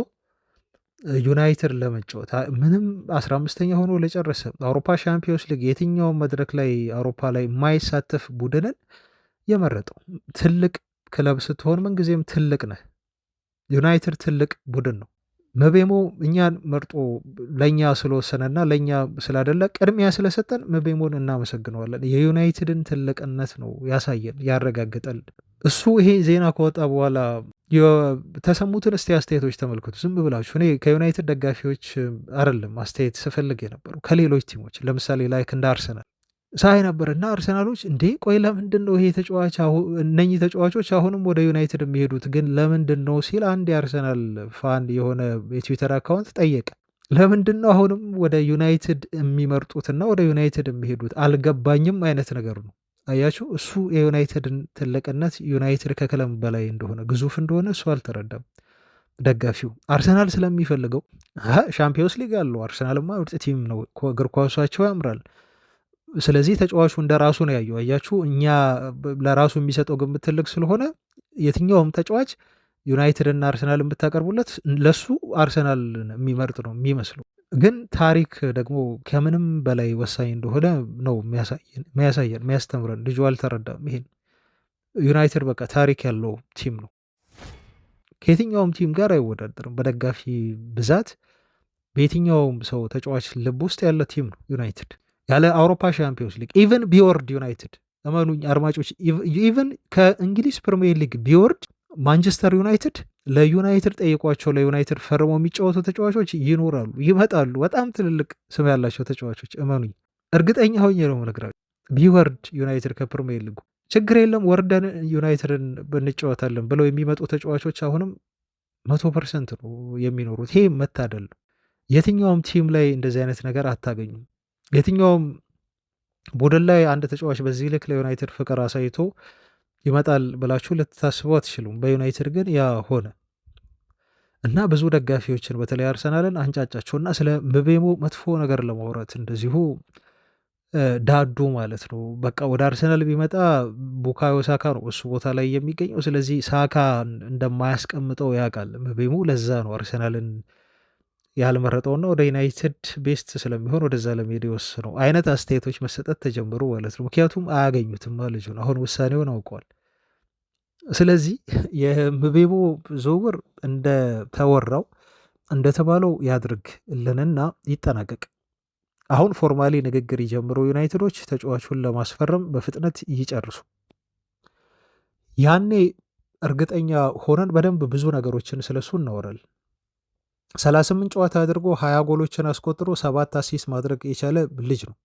ዩናይትድ ለመጫወት ምንም 15ኛ ሆኖ ለጨረሰ አውሮፓ ሻምፒዮንስ ሊግ የትኛውን መድረክ ላይ አውሮፓ ላይ የማይሳተፍ ቡድንን የመረጠው። ትልቅ ክለብ ስትሆን ምንጊዜም ትልቅ ነህ። ዩናይትድ ትልቅ ቡድን ነው። ምቤሞ እኛን መርጦ ለእኛ ስለወሰነና ለእኛ ስላደለ ቅድሚያ ስለሰጠን ምቤሞን እናመሰግነዋለን። የዩናይትድን ትልቅነት ነው ያሳየን ያረጋግጠል። እሱ ይሄ ዜና ከወጣ በኋላ የተሰሙትን እስቲ አስተያየቶች ተመልከቱ ዝም ብላችሁ። እኔ ከዩናይትድ ደጋፊዎች አይደለም አስተያየት ስፈልግ የነበሩ ከሌሎች ቲሞች ለምሳሌ ላይክ እንደ አርሰናል ሳይ ነበር እና አርሰናሎች እንዴ ቆይ ለምንድን ነው ይሄ ተጫዋች እነኚህ ተጫዋቾች አሁንም ወደ ዩናይትድ የሚሄዱት ግን ለምንድን ነው ሲል አንድ የአርሰናል ፋን የሆነ የትዊተር አካውንት ጠየቀ። ለምንድን ነው አሁንም ወደ ዩናይትድ የሚመርጡትና ወደ ዩናይትድ የሚሄዱት አልገባኝም አይነት ነገር ነው። አያችሁ፣ እሱ የዩናይትድን ትልቅነት ዩናይትድ ከክለብ በላይ እንደሆነ ግዙፍ እንደሆነ እሱ አልተረዳም። ደጋፊው አርሰናል ስለሚፈልገው ሻምፒዮንስ ሊግ አለው። አርሰናልማ ምርጥ ቲም ነው፣ እግር ኳሳቸው ያምራል። ስለዚህ ተጫዋቹ እንደ ራሱ ነው ያየው። አያችሁ፣ እኛ ለራሱ የሚሰጠው ግምት ትልቅ ስለሆነ የትኛውም ተጫዋች ዩናይትድና አርሰናል ብታቀርቡለት ለሱ አርሰናል የሚመርጥ ነው የሚመስለው። ግን ታሪክ ደግሞ ከምንም በላይ ወሳኝ እንደሆነ ነው የሚያሳየን የሚያስተምረን። ልጁ አልተረዳም ይሄን። ዩናይትድ በቃ ታሪክ ያለው ቲም ነው፣ ከየትኛውም ቲም ጋር አይወዳደርም። በደጋፊ ብዛት በየትኛውም ሰው ተጫዋች ልብ ውስጥ ያለ ቲም ነው ዩናይትድ። ያለ አውሮፓ ሻምፒዮንስ ሊግ ኢቨን ቢወርድ ዩናይትድ እመኑኝ አድማጮች፣ ኢቨን ከእንግሊዝ ፕሪሚየር ሊግ ቢወርድ ማንቸስተር ዩናይትድ ለዩናይትድ ጠይቋቸው ለዩናይትድ ፈርመው የሚጫወቱ ተጫዋቾች ይኖራሉ፣ ይመጣሉ። በጣም ትልልቅ ስም ያላቸው ተጫዋቾች እመኑኝ፣ እርግጠኛ ሆኜ ነው የምነግራችሁ። ቢወርድ ዩናይትድ ከፕሪሚየር ሊጉ ችግር የለም ወርደን ዩናይትድን እንጫወታለን ብለው የሚመጡ ተጫዋቾች አሁንም 100% ነው የሚኖሩት። ይሄ መታደል ነው። የትኛውም ቲም ላይ እንደዚህ አይነት ነገር አታገኙም። የትኛውም ቡድን ላይ አንድ ተጫዋች በዚህ ልክ ለዩናይትድ ፍቅር አሳይቶ ይመጣል ብላችሁ ልታስቡ አትችሉም። በዩናይትድ ግን ያ ሆነ እና ብዙ ደጋፊዎችን በተለይ አርሰናልን አንጫጫቸውና ስለ ምቤሞ መጥፎ ነገር ለማውራት እንደዚሁ ዳዱ ማለት ነው። በቃ ወደ አርሰናል ቢመጣ ቡካዮ ሳካ ነው እሱ ቦታ ላይ የሚገኘው። ስለዚህ ሳካ እንደማያስቀምጠው ያውቃል ምቤሙ። ለዛ ነው አርሰናልን ያልመረጠውና ወደ ዩናይትድ ቤስት ስለሚሆን ወደዛ ለመሄድ የወሰነው አይነት አስተያየቶች መሰጠት ተጀምሩ ማለት ነው። ምክንያቱም አያገኙትም ልጁን፣ አሁን ውሳኔውን አውቀዋል። ስለዚህ የምቤሞ ዝውውር እንደተወራው እንደተባለው ያድርግልንና ይጠናቀቅ። አሁን ፎርማሊ ንግግር ይጀምሩ ዩናይትዶች ተጫዋቹን ለማስፈረም በፍጥነት ይጨርሱ። ያኔ እርግጠኛ ሆነን በደንብ ብዙ ነገሮችን ስለሱ እናወራለን። 38 ጨዋታ አድርጎ 20 ጎሎችን አስቆጥሮ 7 አሲስት ማድረግ የቻለ ልጅ ነው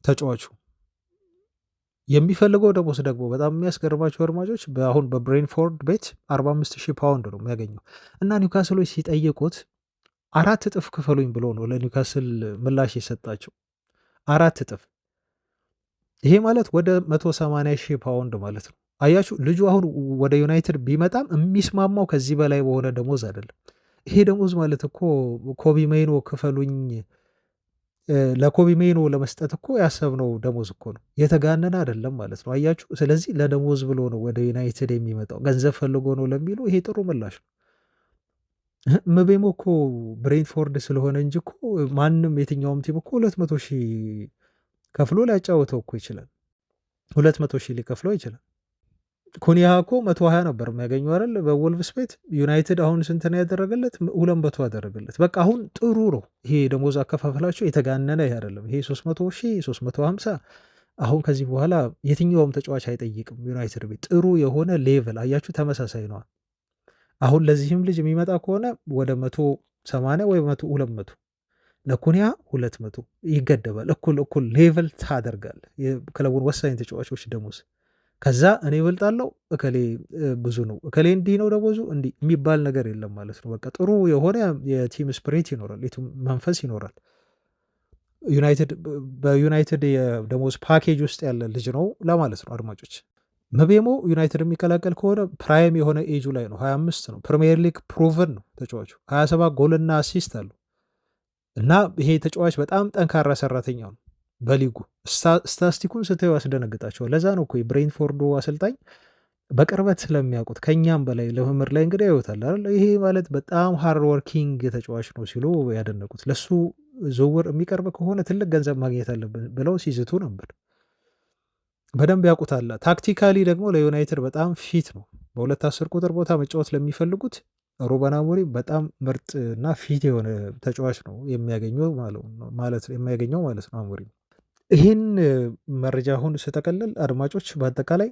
ተጫዋቹ። የሚፈልገው ደሞዝ ደግሞ በጣም የሚያስገርማቸው አድማጮች አሁን በብሬንፎርድ ቤት 45,000 ፓውንድ ነው የሚያገኘው እና ኒውካስሎች ሲጠይቁት 4 እጥፍ ክፈሉኝ ብሎ ነው ለኒውካስል ምላሽ የሰጣቸው። 4 እጥፍ፣ ይሄ ማለት ወደ 180,000 ፓውንድ ማለት ነው። አያችሁ ልጁ አሁን ወደ ዩናይትድ ቢመጣም የሚስማማው ከዚህ በላይ በሆነ ደሞዝ አይደለም። ይሄ ደሞዝ ማለት እኮ ኮቢ ሜይኖ ክፈሉኝ ለኮቢ ሜይኖ ለመስጠት እኮ ያሰብነው ደሞዝ እኮ ነው፣ የተጋነነ አይደለም ማለት ነው። አያችሁ። ስለዚህ ለደሞዝ ብሎ ነው ወደ ዩናይትድ የሚመጣው፣ ገንዘብ ፈልጎ ነው ለሚሉ ይሄ ጥሩ ምላሽ ነው። ምቤሞ እኮ ብሬንትፎርድ ስለሆነ እንጂ እኮ ማንም የትኛውም ቲም እኮ 200,000 ከፍሎ ሊያጫወተው እኮ ይችላል። 200,000 ሊከፍለው ይችላል። ኩኒያ እኮ 120 ነበር የሚያገኘው አይደል በወልቭስ ቤት። ዩናይትድ አሁን ስንት ነው ያደረገለት? 200 ያደረገለት። በቃ አሁን ጥሩ ነው። ይሄ ደሞዝ አከፋፈላቸው የተጋነነ ይሄ አይደለም። ይሄ 300,000 350 አሁን ከዚህ በኋላ የትኛውም ተጫዋች አይጠይቅም ዩናይትድ ቤት። ጥሩ የሆነ ሌቭል አያችሁ፣ ተመሳሳይ ነዋል። አሁን ለዚህም ልጅ የሚመጣ ከሆነ ወደ 180 ወይ 200፣ ለኩኒያ 200 ይገደባል። እኩል ሌቭል ታደርጋል የክለቡን ወሳኝ ተጫዋቾች ደሞዝ። ከዛ እኔ እበልጣለሁ እከሌ ብዙ ነው እከሌ እንዲህ ነው ደሞዙ እንዲህ የሚባል ነገር የለም ማለት ነው። በቃ ጥሩ የሆነ የቲም ስፕሪት ይኖራል፣ የቲም መንፈስ ይኖራል። በዩናይትድ የደሞዝ ፓኬጅ ውስጥ ያለ ልጅ ነው ለማለት ነው አድማጮች። ምቤሞ ዩናይትድ የሚቀላቀል ከሆነ ፕራይም የሆነ ኤጁ ላይ ነው፣ 25 ነው። ፕሪሚየር ሊግ ፕሩቨን ነው ተጫዋቹ፣ 27 ጎልና አሲስት አሉ እና ይሄ ተጫዋች በጣም ጠንካራ ሰራተኛ ነው በሊጉ። ስታስቲኩን ስታዩ ያስደነግጣቸዋል። ለዛ ነው እኮ የብሬንትፎርዱ አሰልጣኝ በቅርበት ስለሚያውቁት ከኛም በላይ ልምምድ ላይ እንግዲህ ያዩታል አይደል። ይሄ ማለት በጣም ሃርድ ወርኪንግ ተጫዋች ነው ሲሉ ያደነቁት። ለሱ ዝውውር የሚቀርብ ከሆነ ትልቅ ገንዘብ ማግኘት አለብን ብለው ሲዝቱ ነበር። በደንብ ያውቁታል። ታክቲካሊ ደግሞ ለዩናይትድ በጣም ፊት ነው። በሁለት 10 ቁጥር ቦታ መጫወት ለሚፈልጉት ሩበን አሞሪም በጣም ምርጥ እና ፊት የሆነ ተጫዋች ነው የሚያገኘው ማለት ነው አሞሪም። ይህን መረጃ አሁን ስጠቀልል አድማጮች በአጠቃላይ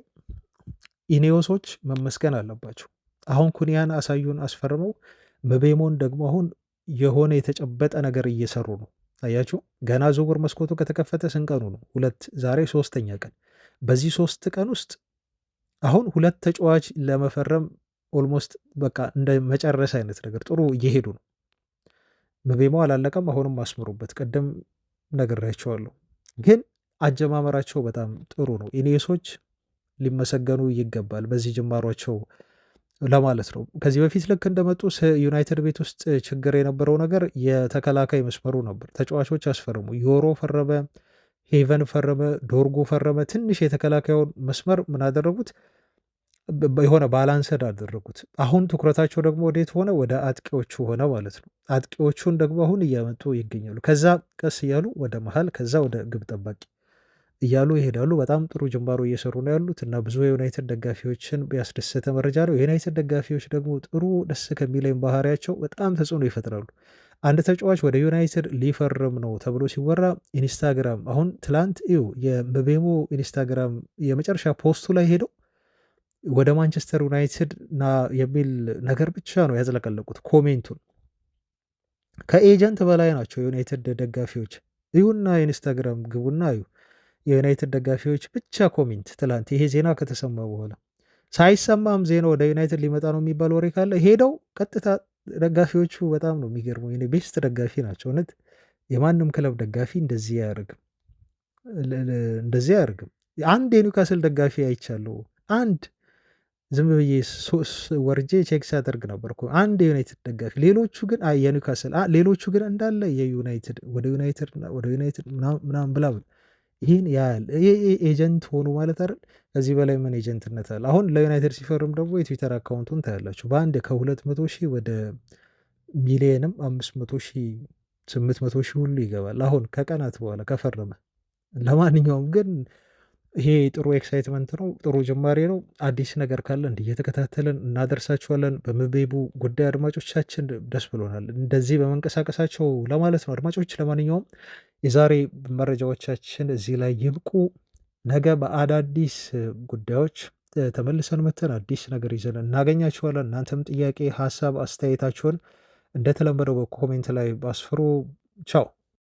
ኢኔዮሶች መመስገን አለባቸው። አሁን ኩኒያን አሳዩን አስፈርመው ምቤሞን ደግሞ አሁን የሆነ የተጨበጠ ነገር እየሰሩ ነው። አያችሁ ገና ዝውውር መስኮቱ ከተከፈተ ስንቀኑ ነው? ዛሬ 3ኛ ቀን። በዚህ 3 ቀን ውስጥ አሁን 2 ተጫዋች ለመፈረም ኦልሞስት በቃ እንደ መጨረስ አይነት ነገር ጥሩ እየሄዱ ነው። ምቤሞ አላለቀም፣ አሁንም አስምሩበት። ቅድም ነግሬያቸዋለሁ፣ ግን አጀማመራቸው በጣም ጥሩ ነው። ኢኔሶች ሊመሰገኑ ይገባል በዚህ ጅማሯቸው ለማለት ነው። ከዚህ በፊት ልክ እንደመጡ ዩናይትድ ቤት ውስጥ ችግር የነበረው ነገር የተከላካይ መስመሩ ነበር። ተጫዋቾች አስፈረሙ፣ ዮሮ ፈረመ፣ ሄቨን ፈረመ፣ ዶርጎ ፈረመ። ትንሽ የተከላካዩን መስመር ምን አደረጉት? የሆነ ባላንሰድ አደረጉት። አሁን ትኩረታቸው ደግሞ ወዴት ሆነ? ወደ አጥቂዎቹ ሆነ ማለት ነው። አጥቂዎቹን ደግሞ አሁን እያመጡ ይገኛሉ። ከዛ ቀስ እያሉ ወደ መሀል፣ ከዛ ወደ ግብ ጠባቂ እያሉ ይሄዳሉ። በጣም ጥሩ ጅማሮ እየሰሩ ነው ያሉት እና ብዙ የዩናይትድ ደጋፊዎችን ያስደሰተ መረጃ ነው። የዩናይትድ ደጋፊዎች ደግሞ ጥሩ ደስ ከሚለኝ ባህሪያቸው በጣም ተጽዕኖ ይፈጥራሉ። አንድ ተጫዋች ወደ ዩናይትድ ሊፈርም ነው ተብሎ ሲወራ ኢንስታግራም፣ አሁን ትላንት የምቤሞ ኢንስታግራም የመጨረሻ ፖስቱ ላይ ሄደው ወደ ማንቸስተር ዩናይትድ ና የሚል ነገር ብቻ ነው ያዝለቀለቁት። ኮሜንቱን ከኤጀንት በላይ ናቸው የዩናይትድ ደጋፊዎች። እዩና ኢንስታግራም ግቡና እዩ። የዩናይትድ ደጋፊዎች ብቻ ኮሜንት ትላንት ይሄ ዜና ከተሰማ በኋላ ሳይሰማም ዜና ወደ ዩናይትድ ሊመጣ ነው የሚባል ወሬ ካለ ሄደው ቀጥታ ደጋፊዎቹ በጣም ነው የሚገርመው። የኔ ቤስት ደጋፊ ናቸው እውነት። የማንም ክለብ ደጋፊ እንደዚህ አያደርግም። አንድ የኒውካስል ደጋፊ አይቻለሁ አንድ ዝም ብዬ ወርጄ ቼክ ሳደርግ ነበርኩ አንድ የዩናይትድ ደጋፊ፣ ሌሎቹ ግን የኒውካስል ሌሎቹ ግን እንዳለ የዩናይትድ ወደ ዩናይትድ ምናምን ብላ ይህን ያህል ኤጀንት ሆኑ ማለት አይደል? ከዚህ በላይ ምን ኤጀንትነት አለ? አሁን ለዩናይትድ ሲፈርም ደግሞ የትዊተር አካውንቱን ታያላችሁ። በአንድ ከ200 ሺህ ወደ ሚሊየንም 500 ሺህ 800 ሺህ ሁሉ ይገባል። አሁን ከቀናት በኋላ ከፈረመ። ለማንኛውም ግን ይሄ ጥሩ ኤክሳይትመንት ነው፣ ጥሩ ጅማሬ ነው። አዲስ ነገር ካለ እንዲህ እየተከታተልን እናደርሳችኋለን። በምቤቡ ጉዳይ አድማጮቻችን ደስ ብሎናል እንደዚህ በመንቀሳቀሳቸው ለማለት ነው። አድማጮች ለማንኛውም የዛሬ መረጃዎቻችን እዚህ ላይ ይብቁ። ነገ በአዳዲስ ጉዳዮች ተመልሰን መተን አዲስ ነገር ይዘን እናገኛችኋለን። እናንተም ጥያቄ፣ ሀሳብ፣ አስተያየታችሁን እንደተለመደው በኮሜንት ላይ አስፍሩ። ቻው